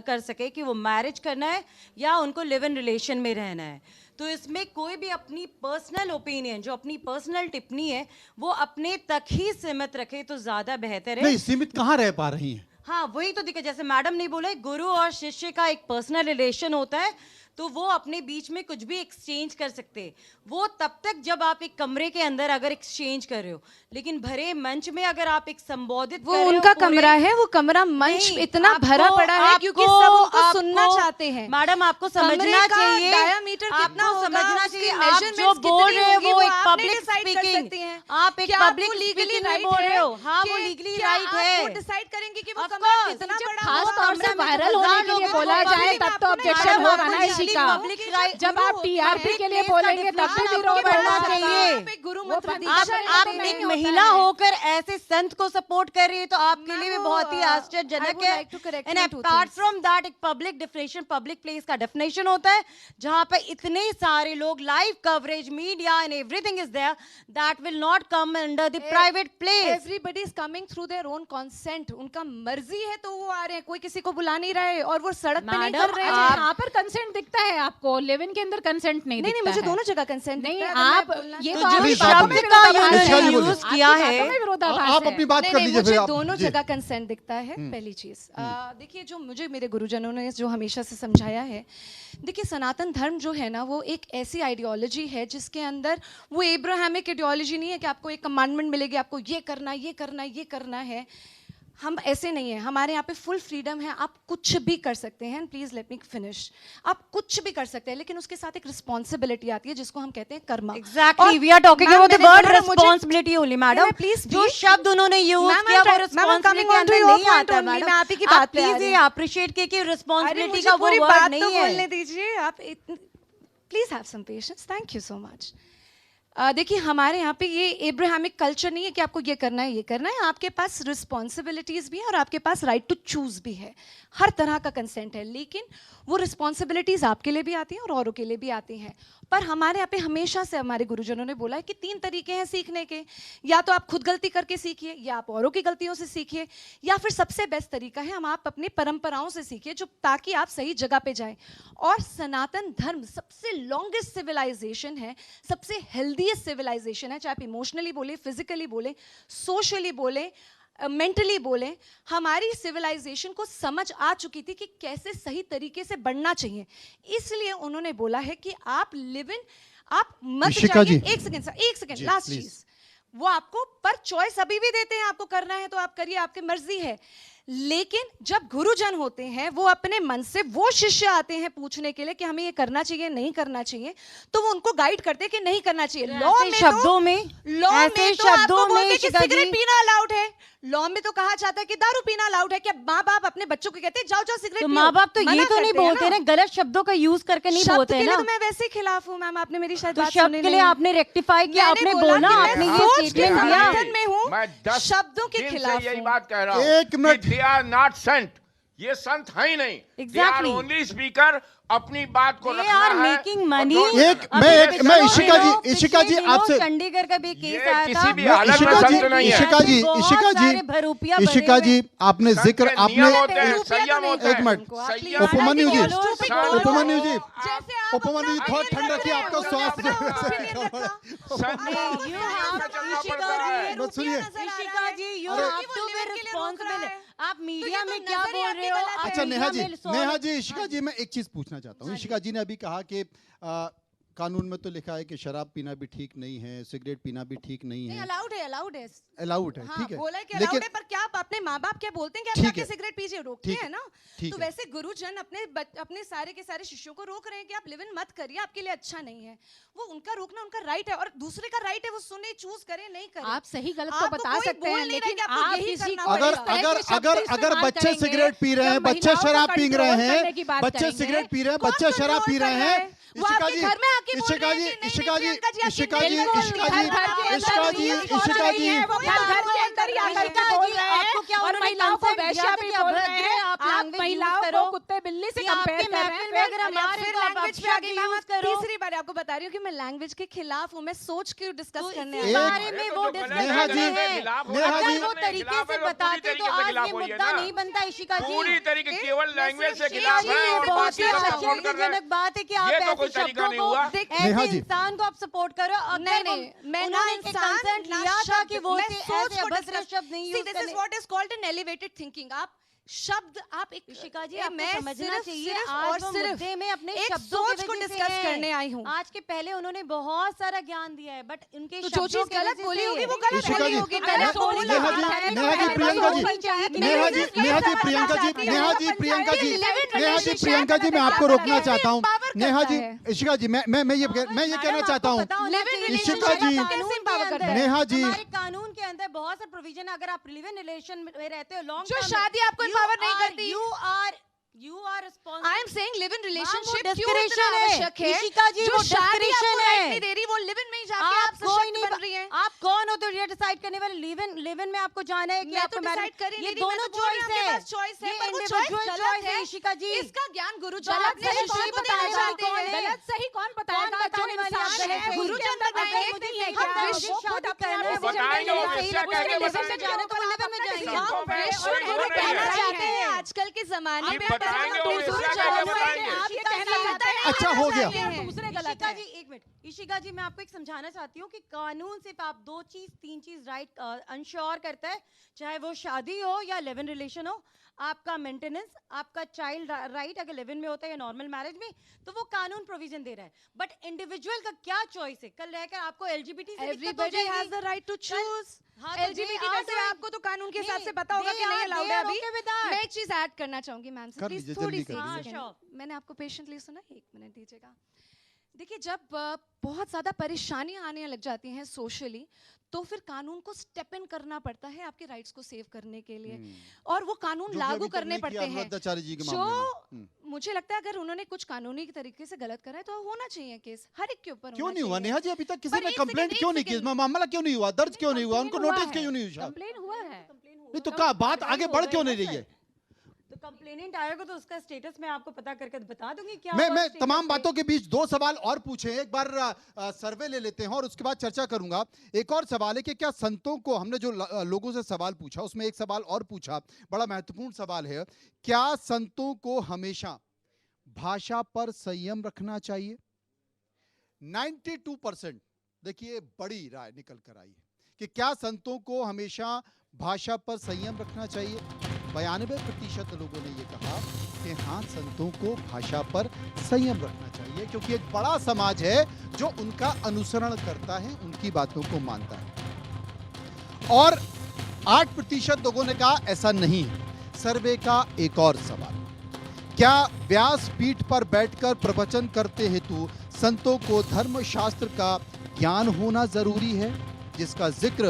Speaker 8: कर सके कि वो मैरिज करना है या उनको लिव इन रिलेशन में रहना है। तो इसमें कोई भी अपनी पर्सनल ओपिनियन, जो अपनी पर्सनल टिप्पणी है, वो अपने तक ही सीमित रखे तो ज़्यादा बेहतर है।
Speaker 1: नहीं, सीमित कहाँ रह पा रही हैं?
Speaker 8: हाँ वही तो दिक्कत, जैसे मैडम ने बोला गुरु और शिष्य का एक पर्सनल रिलेशन होता है, तो वो अपने बीच में कुछ भी एक्सचेंज कर सकते हैं। वो तब तक जब आप एक कमरे के अंदर अगर एक्सचेंज कर रहे हो, लेकिन भरे मंच में अगर आप एक संबोधित
Speaker 5: वो
Speaker 8: कर रहे हो
Speaker 5: उनका
Speaker 8: पूरे-
Speaker 5: कमरा है, वो कमरा मंच
Speaker 8: नहीं,
Speaker 5: इतना
Speaker 8: आपको-
Speaker 5: भरा पड़ा है क्योंकि सब उनको सुनना चाहते हैं।
Speaker 8: मैडम आपको
Speaker 5: कमरे
Speaker 8: समझना
Speaker 5: का
Speaker 8: चाहिए,
Speaker 5: diameter कितना
Speaker 8: आपको
Speaker 5: होगा,
Speaker 8: समझना
Speaker 5: उसकी
Speaker 8: चाहिए, आप
Speaker 5: measurements
Speaker 8: जो बोल
Speaker 5: कितनी
Speaker 8: रहे
Speaker 5: होगी,
Speaker 8: हो
Speaker 5: वो
Speaker 8: वो एक
Speaker 5: आपने
Speaker 8: पब्लिक
Speaker 5: decide कर
Speaker 8: स्पीकिंग,
Speaker 5: सकती हैं।
Speaker 8: आप एक
Speaker 5: क्या
Speaker 8: पब्लिक
Speaker 5: आपको legally
Speaker 8: स्पीकिंग में
Speaker 5: right
Speaker 8: बोल रहे
Speaker 5: है
Speaker 8: हो, हाँ वो
Speaker 5: कि
Speaker 8: लीगली
Speaker 5: क्या
Speaker 8: राइट
Speaker 5: आप
Speaker 8: है।
Speaker 5: वो डिसाइड करेंगे कि वो
Speaker 8: Of
Speaker 5: कमरा
Speaker 8: course,
Speaker 5: कितना
Speaker 8: जब
Speaker 5: बड़ा
Speaker 6: खास
Speaker 5: होगा।
Speaker 6: तौर से
Speaker 8: कमरे में
Speaker 6: वायरल
Speaker 8: हजार
Speaker 6: होने के
Speaker 8: लोग
Speaker 6: लिए
Speaker 8: हैं,
Speaker 6: बोला
Speaker 8: वो
Speaker 6: जाए
Speaker 8: public
Speaker 6: तब तो
Speaker 5: आपको
Speaker 6: ऑब्जेक्शन
Speaker 8: मैडम,
Speaker 6: होगा
Speaker 8: आपको
Speaker 6: ना इसी का।
Speaker 8: public right-
Speaker 6: जब आप
Speaker 8: गुरु
Speaker 6: टीआरपी
Speaker 8: होता
Speaker 6: के
Speaker 8: है,
Speaker 6: लिए
Speaker 8: place का
Speaker 6: बोलेंगे तब भी
Speaker 8: definition
Speaker 6: विरोध
Speaker 8: आपको
Speaker 6: करना
Speaker 8: करना
Speaker 6: चाहिए।
Speaker 8: चाहिए।
Speaker 5: गुरु
Speaker 6: वो
Speaker 5: मंत्र
Speaker 6: आप
Speaker 5: दीक्षा
Speaker 8: आप
Speaker 5: लेते
Speaker 8: एक
Speaker 5: नहीं
Speaker 8: महिला
Speaker 5: होता है।
Speaker 8: होकर ऐसे संत को सपोर्ट कर रही है तो आपके लिए भी
Speaker 5: मैम,
Speaker 8: बहुत ही
Speaker 5: I
Speaker 8: आश्चर्यजनक
Speaker 5: would
Speaker 8: है।
Speaker 5: like to correct
Speaker 8: and
Speaker 5: you on two
Speaker 8: apart
Speaker 5: things.
Speaker 8: From that एक पब्लिक डेफिनेशन, पब्लिक प्लेस का डेफिनेशन होता है जहां पे इतने सारे लोग, live coverage, media and everything is there, that will not come under the private place.
Speaker 5: Everybody is coming through their own consent. उनका मर्जी है तो वो आ रहे हैं, कोई किसी को बुला नहीं रहे और वो सड़क पे नहीं
Speaker 8: मैडम,
Speaker 5: कर रहे हैं।
Speaker 8: आप-
Speaker 6: यहाँ पर कंसेंट दिखता है आपको, लिव इन के अंदर कंसेंट नहीं
Speaker 5: नहीं
Speaker 6: दिखता
Speaker 5: मुझे
Speaker 6: है।
Speaker 5: दोनों जगह कंसेंट
Speaker 6: नहीं,
Speaker 5: दिखता है, अगर
Speaker 6: आप
Speaker 5: मैं बोलना
Speaker 6: ये
Speaker 5: चाहूँ।
Speaker 6: तो
Speaker 1: जी,
Speaker 6: आपकी
Speaker 1: प्लीज,
Speaker 6: बातों
Speaker 1: आप-
Speaker 6: में
Speaker 8: शब्द का
Speaker 6: विरोधाभास
Speaker 1: निशा जी
Speaker 6: है।
Speaker 1: बोलिए।
Speaker 8: यूज किया
Speaker 6: आपकी
Speaker 8: है।
Speaker 6: बातों में विरोधाभास
Speaker 1: आप
Speaker 6: है।
Speaker 1: अपनी बात
Speaker 5: नहीं,
Speaker 1: कर
Speaker 5: नहीं,
Speaker 1: लीजिए
Speaker 5: मुझे
Speaker 1: फिर आप
Speaker 5: दोनों
Speaker 1: जी।
Speaker 5: जगह कंसेंट दिखता है। पहली चीज देखिए, जो मुझे मेरे गुरुजनों ने जो हमेशा से समझाया है, देखिए सनातन धर्म जो है ना, वो एक ऐसी आइडियोलॉजी है जिसके अंदर वो एब्राहमिक आइडियोलॉजी नहीं है कि आपको एक कमांडमेंट मिलेगी, आपको ये करना, ये करना, ये करना है। हम ऐसे नहीं है, हमारे यहाँ पे फुल फ्रीडम है, आप कुछ भी कर सकते हैं। Please let me finish. आप कुछ भी कर सकते हैं, लेकिन उसके साथ एक रिस्पॉन्सिबिलिटी आती है जिसको हम कहते हैं Karma.
Speaker 8: Exactly, we are talking about the word responsibility only, madam.
Speaker 5: Please
Speaker 8: जो शब्द उन्होंने यूज
Speaker 5: Ma'am,
Speaker 8: किया
Speaker 5: I'm
Speaker 8: वो
Speaker 5: trying- ma'am, I'm coming
Speaker 8: responsibility
Speaker 5: on to
Speaker 8: अंदर
Speaker 5: your
Speaker 8: नहीं
Speaker 5: point
Speaker 8: आता है
Speaker 5: only,
Speaker 8: मैडम।
Speaker 5: मैं आप ही की बात पे आ
Speaker 8: प्लीज
Speaker 5: रही
Speaker 8: ये
Speaker 5: हूँ।
Speaker 8: अप्रिशिएट कीजिए कि
Speaker 5: अरे
Speaker 8: रिस्पॉन्सिबिलिटी
Speaker 5: मुझे
Speaker 8: का वो
Speaker 5: पूरी
Speaker 8: वर्ड
Speaker 5: बात
Speaker 8: नहीं
Speaker 5: तो
Speaker 8: है।
Speaker 5: बोलने दीजिए आप। Please have some patience. Thank you so much. देखिए, हमारे यहाँ पे ये एब्राहमिक कल्चर नहीं है कि आपको ये करना है, ये करना है। आपके पास रिस्पॉन्सिबिलिटीज भी है और आपके पास राइट टू चूज भी है। हर तरह का कंसेंट है, लेकिन वो रिस्पॉन्सिबिलिटीज आपके लिए भी आती हैं और औरों के लिए भी आती हैं। पर हमारे यहाँ पे हमेशा से हमारे गुरुजनों ने बोला है कि 3 तरीके हैं सीखने के। या तो आप खुद गलती करके सीखिए, या आप औरों की गलतियों से सीखिए, या फिर सबसे बेस्ट तरीका है हम आप अपनी परंपराओं से सीखिए, जो ताकि आप सही जगह पे जाएं। और सनातन धर्म सबसे लॉन्गेस्ट सिविलाइजेशन है, सबसे हेल्दीएस्ट सिविलाइजेशन है। चाहे आप इमोशनली बोले, फिजिकली बोले, सोशली बोले, मेंटली बोले, हमारी सिविलाइजेशन को समझ आ चुकी थी कि कैसे सही तरीके से बढ़ना चाहिए। इसलिए उन्होंने बोला है कि आप लिव इन, आप मत
Speaker 1: इशिका
Speaker 5: जाइए।
Speaker 1: जी।
Speaker 5: एक सेकंड सर, एक सेकंड,
Speaker 1: जी,
Speaker 5: लास्ट
Speaker 1: please.
Speaker 5: चीज, वो आपको पर चॉइस अभी भी देते हैं, आपको करना है तो आप करिए, आपकी मर्जी है। लेकिन जब गुरुजन होते हैं, वो अपने मन से, वो शिष्य आते हैं पूछने के लिए कि हमें ये करना चाहिए, नहीं करना चाहिए, तो वो उनको गाइड करते हैं कि नहीं करना चाहिए। लॉ
Speaker 8: ऐसे
Speaker 5: में
Speaker 8: शब्दों में
Speaker 5: लॉ
Speaker 8: ऐसे
Speaker 5: में तो
Speaker 8: शब्दों
Speaker 5: आपको
Speaker 8: में
Speaker 5: बोलते हैं कि
Speaker 8: शिखा
Speaker 5: सिगरेट
Speaker 8: जी-
Speaker 5: पीना अलाउड है। लॉ में तो कहा जाता है कि दारू पीना अलाउड है। क्या माँ बाप अपने बच्चों को कहते हैं जाओ जाओ सिगरेट
Speaker 8: तो
Speaker 5: पियो?
Speaker 8: माँ बाप तो
Speaker 5: मना
Speaker 8: ये तो नहीं
Speaker 5: करते हैं
Speaker 8: बोलते ना, गलत शब्दों का यूज करके नहीं
Speaker 5: शब्द
Speaker 8: बोलते
Speaker 5: के
Speaker 8: हैं
Speaker 5: लिए
Speaker 8: ना।
Speaker 5: तो मैं वैसे ही खिलाफ हूँ मैम, आपने मेरी शायद
Speaker 8: तो
Speaker 5: बात
Speaker 8: शब्द
Speaker 5: सुनी
Speaker 8: के लिए
Speaker 5: नहीं।
Speaker 8: आपने रेक्टिफाई किया,
Speaker 5: मैंने
Speaker 8: आपने
Speaker 5: बोला
Speaker 8: बोला,
Speaker 5: कि मैं
Speaker 8: आपने ये
Speaker 5: सोच के
Speaker 8: स्टेटमेंट दिया।
Speaker 5: समर्थन में हूँ,
Speaker 7: मैं 10
Speaker 5: शब्दों के
Speaker 7: दिन से
Speaker 5: खिलाफ
Speaker 7: यही
Speaker 5: हूँ।
Speaker 7: बात कह रहा हूँ।
Speaker 1: एक minute.
Speaker 7: They are not saint, ये संत है ही नहीं।
Speaker 8: Exactly.
Speaker 7: ओनली स्पीकर, अपनी बात को
Speaker 8: They
Speaker 7: रखना
Speaker 8: are
Speaker 7: है
Speaker 8: making
Speaker 7: और
Speaker 8: money.
Speaker 7: don't
Speaker 1: एक
Speaker 7: करना।
Speaker 1: मैं इशिका जी आपसे,
Speaker 8: चंडीगढ़ का भी केस
Speaker 7: ये
Speaker 8: आया
Speaker 7: किसी
Speaker 8: था।
Speaker 7: भी हालत में संत नहीं है।
Speaker 1: इशिका जी,
Speaker 8: बहुत
Speaker 1: इशिका
Speaker 8: सारे
Speaker 1: जी,
Speaker 8: भरूपिया भरे
Speaker 1: इशिका
Speaker 8: हुए
Speaker 1: जी, आपने
Speaker 7: संत
Speaker 1: जिक्र,
Speaker 7: के
Speaker 1: आपने
Speaker 7: नियम होते हैं,
Speaker 5: रुपया तो
Speaker 7: संयम
Speaker 5: नहीं
Speaker 7: होता है।
Speaker 1: एक मिनट।
Speaker 7: संयम
Speaker 1: उपमन्यु जी,
Speaker 5: बोलो,
Speaker 1: उपमन्यु जी,
Speaker 5: जैसे आप
Speaker 1: उपमन्यु जी,
Speaker 5: अपना
Speaker 1: थोड़ा
Speaker 5: opinion
Speaker 1: ठंड
Speaker 5: रख
Speaker 1: रखिए,
Speaker 5: रहे हैं,
Speaker 1: आपका
Speaker 5: उन्होंने
Speaker 1: स्वास्थ्य
Speaker 5: अपना opinion रखा।
Speaker 7: संत
Speaker 8: You have to
Speaker 7: पड़ता है।
Speaker 1: बस सुनिए।
Speaker 8: इशिका जी, you
Speaker 1: अरे-
Speaker 8: have to be responsible. आप मीडिया
Speaker 5: ये तो
Speaker 8: में क्या
Speaker 5: नजरिया
Speaker 8: बोल रहे
Speaker 5: आपकी
Speaker 8: हो?
Speaker 5: गलत
Speaker 8: आप
Speaker 1: अच्छा नेहा जी,
Speaker 8: मीडिया में
Speaker 1: नेहा जी, इशिका जी, मैं एक चीज पूछना चाहता हूँ। इशिका जी ने अभी कहा कि कानून में तो लिखा है कि शराब पीना भी ठीक नहीं है, सिगरेट पीना भी ठीक नहीं
Speaker 5: नहीं,
Speaker 1: है,
Speaker 5: अलाउड है, अलाउड है।
Speaker 1: अलाउड है,
Speaker 5: हाँ,
Speaker 1: ठीक है,
Speaker 5: बोला है कि अलाउड
Speaker 1: लेकिन
Speaker 5: है, पर क्या आप अपने माँ बाप क्या बोलते हैं कि आप
Speaker 1: ठीक
Speaker 5: जाके
Speaker 1: है।
Speaker 5: सिगरेट पीजिए, रोकते
Speaker 1: ठीक
Speaker 5: हैं ना?
Speaker 1: ठीक
Speaker 5: तो
Speaker 1: है।
Speaker 5: वैसे गुरुजन अपने सारे के सारे शिष्यों को रोक रहे हैं कि आप लिव इन मत करिए, आपके लिए अच्छा नहीं है। वो उनका रोकना उनका राइट है, और दूसरे का राइट है वो सुने, चूज करे, नहीं करे।
Speaker 6: आप सही गलत तो
Speaker 5: आपको
Speaker 6: बता
Speaker 5: कोई
Speaker 6: सकते
Speaker 5: बोल
Speaker 6: हैं,
Speaker 5: नहीं रहा
Speaker 6: लेकिन
Speaker 5: कि आपको
Speaker 6: आप
Speaker 5: यही
Speaker 6: किसी
Speaker 5: करना
Speaker 6: को
Speaker 1: अगर
Speaker 6: इस तरह
Speaker 1: अगर
Speaker 6: के शब्द
Speaker 1: अगर अगर
Speaker 6: इस्तेमाल
Speaker 1: बच्चे
Speaker 6: करेंगे,
Speaker 1: सिगरेट पी रहे हैं,
Speaker 6: जब
Speaker 1: बच्चे
Speaker 6: महिलाओं को
Speaker 1: शराब पी रहे
Speaker 6: कंट्रोल करने
Speaker 1: हैं,
Speaker 6: की बात
Speaker 1: बच्चे
Speaker 6: करेंगे।
Speaker 1: सिगरेट पी रहे हैं,
Speaker 5: कौन
Speaker 1: बच्चे शराब
Speaker 5: कंट्रोल
Speaker 1: पी रहे
Speaker 5: कर रहा
Speaker 1: हैं,
Speaker 5: है? वो आपके घर में आके बोल
Speaker 1: इशिका
Speaker 5: रहे
Speaker 1: जी,
Speaker 5: हैं कि नहीं,
Speaker 1: इशिका जी,
Speaker 5: नहीं, प्रियंका जी,
Speaker 1: इशिका
Speaker 5: आपकी
Speaker 1: जी,
Speaker 5: बिल्कुल
Speaker 1: इशिका
Speaker 5: घर
Speaker 1: जी,
Speaker 5: घर के
Speaker 1: इशिका
Speaker 5: अंदर
Speaker 1: जी,
Speaker 5: ये बोल
Speaker 1: इशिका
Speaker 5: रही
Speaker 1: जी,
Speaker 5: है, वो घर घर के अंदर ही आकर के बोल रहे हैं।
Speaker 8: आपको क्या
Speaker 6: और
Speaker 8: उन्होंने
Speaker 6: महिलाओं को
Speaker 8: consent
Speaker 6: वैश्या
Speaker 8: दिया
Speaker 6: भी
Speaker 8: था कि
Speaker 6: बोल
Speaker 8: अब
Speaker 6: रहे हैं।
Speaker 8: आप
Speaker 6: आप
Speaker 8: language use
Speaker 6: महिलाओं
Speaker 8: करो?
Speaker 6: को कुत्ते बिल्ली से
Speaker 8: कि
Speaker 6: कंपेयर
Speaker 8: आपके
Speaker 6: कर रहे
Speaker 8: महफिल में
Speaker 6: हैं।
Speaker 8: अगर
Speaker 6: फिर
Speaker 8: हमारे
Speaker 5: फिर
Speaker 8: तो आप
Speaker 5: लैंग्वेज पे
Speaker 8: शब्द
Speaker 5: आ गई। मैं
Speaker 8: use करो।
Speaker 5: तीसरी बार आपको बता रही हूँ कि मैं लैंग्वेज के खिलाफ हूँ, मैं सोच के डिस्कस
Speaker 8: तो
Speaker 5: करने
Speaker 8: इसी
Speaker 5: आई हूँ।
Speaker 8: बारे में वो डिस्कस
Speaker 1: नेहा
Speaker 8: कर
Speaker 1: जी,
Speaker 8: रहे हैं।
Speaker 1: नेहा
Speaker 8: अगर
Speaker 1: जी,
Speaker 8: वो तरीके से बताते तो आज ये मुद्दा नहीं बनता। इशिका जी,
Speaker 7: पूरी तरीके केवल लैंग्वेज से
Speaker 5: सिर्फ
Speaker 7: खिलाफ
Speaker 5: एक
Speaker 7: है
Speaker 5: चीज
Speaker 7: और
Speaker 5: बहुत
Speaker 7: बाकी
Speaker 5: ही
Speaker 7: सब सपोर्ट कर रहे हैं।
Speaker 8: आश्चर्यजनक बात है कि आप
Speaker 7: ये तो कोई
Speaker 8: ऐसे
Speaker 7: तरीका नहीं
Speaker 8: शब्दों
Speaker 7: हुआ।
Speaker 8: को,
Speaker 1: नेहा
Speaker 8: ऐसे
Speaker 1: जी।
Speaker 8: इंसान को आप सपोर्ट करो। अगर
Speaker 5: नहीं नहीं, मैं ना
Speaker 8: उन्होंने
Speaker 5: इंसान
Speaker 8: कंसेंट
Speaker 5: ना
Speaker 8: लिया था
Speaker 5: शब्द,
Speaker 8: कि वो
Speaker 5: मैं
Speaker 8: ऐसे
Speaker 5: सोच को
Speaker 8: अभद्र
Speaker 5: discuss-
Speaker 8: शब्द नहीं
Speaker 5: See,
Speaker 8: यूज
Speaker 5: this is
Speaker 8: करने।
Speaker 5: what is called an elevated thinking. आप
Speaker 9: शब्द आप एक
Speaker 8: ऋषिका जी,
Speaker 9: ए,
Speaker 8: आपको
Speaker 9: मैं
Speaker 8: समझना
Speaker 9: सिर्फ-
Speaker 8: चाहिए
Speaker 9: सिर्फ
Speaker 8: आज
Speaker 9: और
Speaker 8: वो
Speaker 9: सिर्फ
Speaker 8: मुद्दे में अपने
Speaker 9: एक
Speaker 8: शब्दों
Speaker 9: सोच
Speaker 8: की
Speaker 9: को
Speaker 8: वजह से
Speaker 9: डिस्कस
Speaker 8: हैं।
Speaker 9: करने आई हूँ।
Speaker 8: आज के पहले उन्होंने बहुत सारा ज्ञान दिया है, बट इनके
Speaker 9: तो जो
Speaker 8: शब्दों
Speaker 9: चीज
Speaker 8: की
Speaker 9: गलत
Speaker 8: वजह
Speaker 9: बोली
Speaker 8: से-
Speaker 9: होगी वो गलत
Speaker 1: ऋषिका
Speaker 9: बोली
Speaker 1: जी,
Speaker 9: होगी।
Speaker 8: मैंने
Speaker 9: मैंने
Speaker 8: बोला
Speaker 9: बोला
Speaker 1: नेहा जी,
Speaker 9: है,
Speaker 1: नेहा जी,
Speaker 9: मैं
Speaker 1: प्रियंका जी,
Speaker 9: बोलना चाहती हूँ।
Speaker 1: नेहा जी,
Speaker 9: मैं
Speaker 1: नेहा जी,
Speaker 9: बताना
Speaker 1: प्रियंका जी,
Speaker 9: चाहती हूँ।
Speaker 1: Neha ji, Priyanka ji,
Speaker 9: live in
Speaker 1: Neha ji,
Speaker 9: relationship
Speaker 1: Priyanka ji, मैं आपको
Speaker 9: क्या
Speaker 1: रोकना
Speaker 9: करता
Speaker 1: चाहता हूँ।
Speaker 9: है?
Speaker 1: नेहा जी,
Speaker 9: करता है।
Speaker 1: इशिका जी, मैं ये कहना चाहता हूँ।
Speaker 9: Live in
Speaker 1: Ishika ji,
Speaker 9: relationship कैसे empower करता है?
Speaker 1: नेहा जी,
Speaker 8: हमारे कानून के अंदर बहुत से प्रोविजन, अगर आप लिव इन रिलेशन में रहते हो लॉन्ग
Speaker 9: जो शादी आपको empower नहीं करती।
Speaker 8: You are responsible.
Speaker 9: I am saying live in relationship क्यों
Speaker 8: desperation
Speaker 9: इतना
Speaker 8: है।
Speaker 9: आवश्यक है?
Speaker 8: ऋषिका जी,
Speaker 9: जो
Speaker 8: वो
Speaker 9: शादी आपको
Speaker 8: desperation
Speaker 9: right
Speaker 8: है।
Speaker 9: नहीं दे रही, वो लिव इन में ही जाके आप
Speaker 8: आप कोई
Speaker 9: सशक्त
Speaker 8: नहीं
Speaker 9: बन रही हैं।
Speaker 8: आप कौन हो तो ये डिसाइड करने वाले? लिव इन में आपको जाना है कि
Speaker 9: मैं
Speaker 8: आपको
Speaker 9: तो डिसाइड कर ही
Speaker 8: ये
Speaker 9: नहीं रही, मैं
Speaker 8: दोनों
Speaker 9: तो बोल रही हूँ
Speaker 8: चॉइस
Speaker 9: आपके
Speaker 8: है।
Speaker 9: पास चॉइस है,
Speaker 8: ये
Speaker 9: पर वो
Speaker 8: individual
Speaker 9: choice गलत
Speaker 8: choice है,
Speaker 9: है।
Speaker 8: ऋषिका जी।
Speaker 9: इसका ज्ञान गुरु
Speaker 8: तो
Speaker 9: जी
Speaker 8: आप
Speaker 9: अपने
Speaker 8: सही
Speaker 9: शिष्य
Speaker 8: कौन
Speaker 9: को देना
Speaker 8: बताएगा?
Speaker 9: चाहते
Speaker 8: कौन
Speaker 9: हैं।
Speaker 8: है?
Speaker 6: गलत सही कौन बताएगा? जो
Speaker 8: बताने वाली आप
Speaker 6: इंसान
Speaker 8: गलत
Speaker 6: है,
Speaker 8: सही?
Speaker 6: गुरुजन
Speaker 8: अगर
Speaker 6: बताएंगे
Speaker 8: खुद ही
Speaker 6: कि
Speaker 8: सही
Speaker 6: हम
Speaker 8: है,
Speaker 6: विश्व
Speaker 8: तो
Speaker 6: को
Speaker 8: शादी
Speaker 6: अपना
Speaker 8: करना है,
Speaker 6: decision
Speaker 7: बताएंगे,
Speaker 6: लेने
Speaker 7: वो
Speaker 6: सही
Speaker 7: विषय
Speaker 6: लगता
Speaker 7: कैसे
Speaker 6: है,
Speaker 7: बताएंगे?
Speaker 6: decision
Speaker 8: जाना तो
Speaker 6: को
Speaker 8: लिव इन में
Speaker 6: अपना
Speaker 8: जाएंगे।
Speaker 6: decision
Speaker 7: कौन
Speaker 6: को
Speaker 7: विश्व
Speaker 6: और
Speaker 7: गुरु
Speaker 6: गुरु
Speaker 7: कहना
Speaker 6: कहना
Speaker 7: चाहते
Speaker 6: चाहते हैं।
Speaker 9: आजकल के जमाने
Speaker 7: आप
Speaker 9: में
Speaker 7: बताएंगे, वो
Speaker 9: अपने
Speaker 7: विषय
Speaker 9: गुरु
Speaker 7: कैसे
Speaker 9: जो
Speaker 7: बताएंगे?
Speaker 6: आप ये कहना चाहते हैं।
Speaker 1: अच्छा, हो गया।
Speaker 6: दूसरे गलत
Speaker 8: इशिका
Speaker 6: है।
Speaker 8: जी, एक मिनट। इशिका जी, मैं आपको एक समझाना चाहती हूँ कि कानून सिर्फ आप 2 चीज 3 चीज राइट अनश्योर करता है, चाहे वो शादी हो या लिव इन रिलेशन हो। आपका मेंटेनेंस, आपका चाइल्ड राइट अगर लिव इन में होता है या नॉर्मल मैरिज में, तो वो कानून प्रोविजन दे रहा है। बट इंडिविजुअल का क्या चॉइस है? कल रहकर आपको एलजीबीटी से दिक्कत हो
Speaker 9: Everybody has
Speaker 8: जाएगी।
Speaker 9: the right to choose.
Speaker 8: हाँ, तो
Speaker 9: LGBT
Speaker 8: they are
Speaker 9: वैसे
Speaker 8: doing-
Speaker 9: आपको तो कानून के हिसाब
Speaker 8: नहीं,
Speaker 9: से पता होगा
Speaker 8: they
Speaker 9: कि नहीं
Speaker 8: are-
Speaker 9: अलाउड
Speaker 8: they
Speaker 9: है
Speaker 8: are
Speaker 9: अभी।
Speaker 8: okay with that.
Speaker 9: मैं एक चीज ऐड करना चाहूंगी मैम से,
Speaker 1: कर
Speaker 9: प्लीज
Speaker 1: लीजिए,
Speaker 9: थोड़ी
Speaker 1: जल्दी
Speaker 9: सी
Speaker 1: कर
Speaker 8: लीजिए।
Speaker 9: second. मैंने आपको पेशेंटली सुना, 1 मिनट दीजिएगा। देखिए, जब बहुत ज़्यादा परेशानियां आने लग जाती हैं सोशली, तो फिर कानून को स्टेप इन करना पड़ता है आपके राइट्स को सेव करने के लिए, और वो कानून
Speaker 1: जो कि
Speaker 9: लागू
Speaker 1: अभी तक
Speaker 9: करने
Speaker 1: नहीं किया
Speaker 9: पड़ते हैं।
Speaker 1: अनुराधाचार्य जी के
Speaker 9: जो
Speaker 1: मामले में।
Speaker 9: मुझे लगता है अगर उन्होंने कुछ कानूनी तरीके से गलत करा है तो होना चाहिए केस, हर एक के ऊपर
Speaker 1: क्यों
Speaker 9: होना
Speaker 1: नहीं हुआ
Speaker 9: चाहिए।
Speaker 1: नेहा जी? अभी तक किसी
Speaker 9: पर
Speaker 1: ने
Speaker 9: एक
Speaker 1: कंप्लेंट
Speaker 9: सेकंड,
Speaker 1: क्यों
Speaker 9: एक
Speaker 1: नहीं की?
Speaker 9: सेकंड।
Speaker 1: इसमें मामला क्यों नहीं हुआ? दर्ज क्यों नहीं हुआ? उनको
Speaker 6: हुआ
Speaker 1: नोटिस
Speaker 6: है।
Speaker 1: क्यों नहीं हुआ?
Speaker 6: कंप्लेन हुआ है।
Speaker 1: नहीं तो क्या बात आगे बढ़ क्यों नहीं रही है?
Speaker 8: तो कंप्लेनेंट आएगा तो उसका स्टेटस मैं आपको पता करके बता दूंगी क्या
Speaker 1: मैं
Speaker 8: हुआ
Speaker 1: मैं
Speaker 8: status
Speaker 1: तमाम
Speaker 8: पे।
Speaker 1: बातों के बीच 2 सवाल और पूछे। एक बार सर्वे ले लेते हैं और उसके बाद चर्चा करूंगा। एक और सवाल है कि क्या संतों को, हमने जो लोगों से सवाल पूछा उसमें एक सवाल और पूछा, बड़ा महत्वपूर्ण सवाल है, क्या संतों को हमेशा भाषा पर संयम रखना चाहिए? 92%, देखिए बड़ी राय निकल कर आई है कि क्या संतों को हमेशा भाषा पर संयम रखना चाहिए। 92% लोगों ने ये कहा कि हाँ, संतों को भाषा पर संयम रखना चाहिए, क्योंकि एक बड़ा समाज है जो उनका अनुसरण करता है, उनकी बातों को मानता है। और 8% लोगों ने कहा ऐसा नहीं है। सर्वे का एक और सवाल, क्या व्यासपीठ पर बैठकर प्रवचन करते हेतु संतों को धर्मशास्त्र का ज्ञान होना जरूरी है, जिसका जिक्र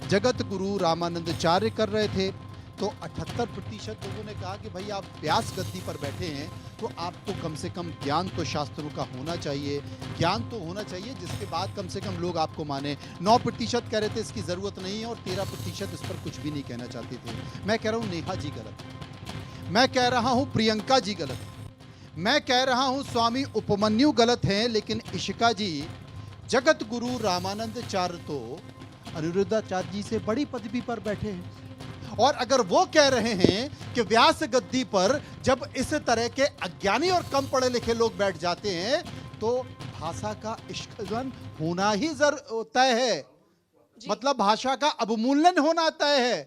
Speaker 1: जगत गुरु रामानंदाचार्य कर रहे थे? तो 78% लोगों ने कहा कि भाई आप व्यास गद्दी पर बैठे हैं तो आपको कम से कम ज्ञान तो शास्त्रों का होना चाहिए, ज्ञान तो होना चाहिए जिसके बाद कम से कम लोग आपको माने। 9% कह रहे थे इसकी जरूरत नहीं है और 13% इस पर कुछ भी नहीं कहना चाहते थे। मैं कह रहा हूं नेहा जी गलत है, मैं कह रहा हूं प्रियंका जी गलत है, मैं कह रहा हूं स्वामी उपमन्यु गलत हैं, लेकिन इशिका जी, जगत गुरु रामानंदाचार्य तो अनिरुद्धाचार्य जी से बड़ी पदवी पर बैठे हैं, और अगर वो कह रहे हैं कि व्यास गद्दी पर जब इस तरह के अज्ञानी और कम पढ़े लिखे लोग बैठ जाते हैं तो भाषा का इश्कगन होना ही तय है, मतलब भाषा का अवमूल्यन होना तय है।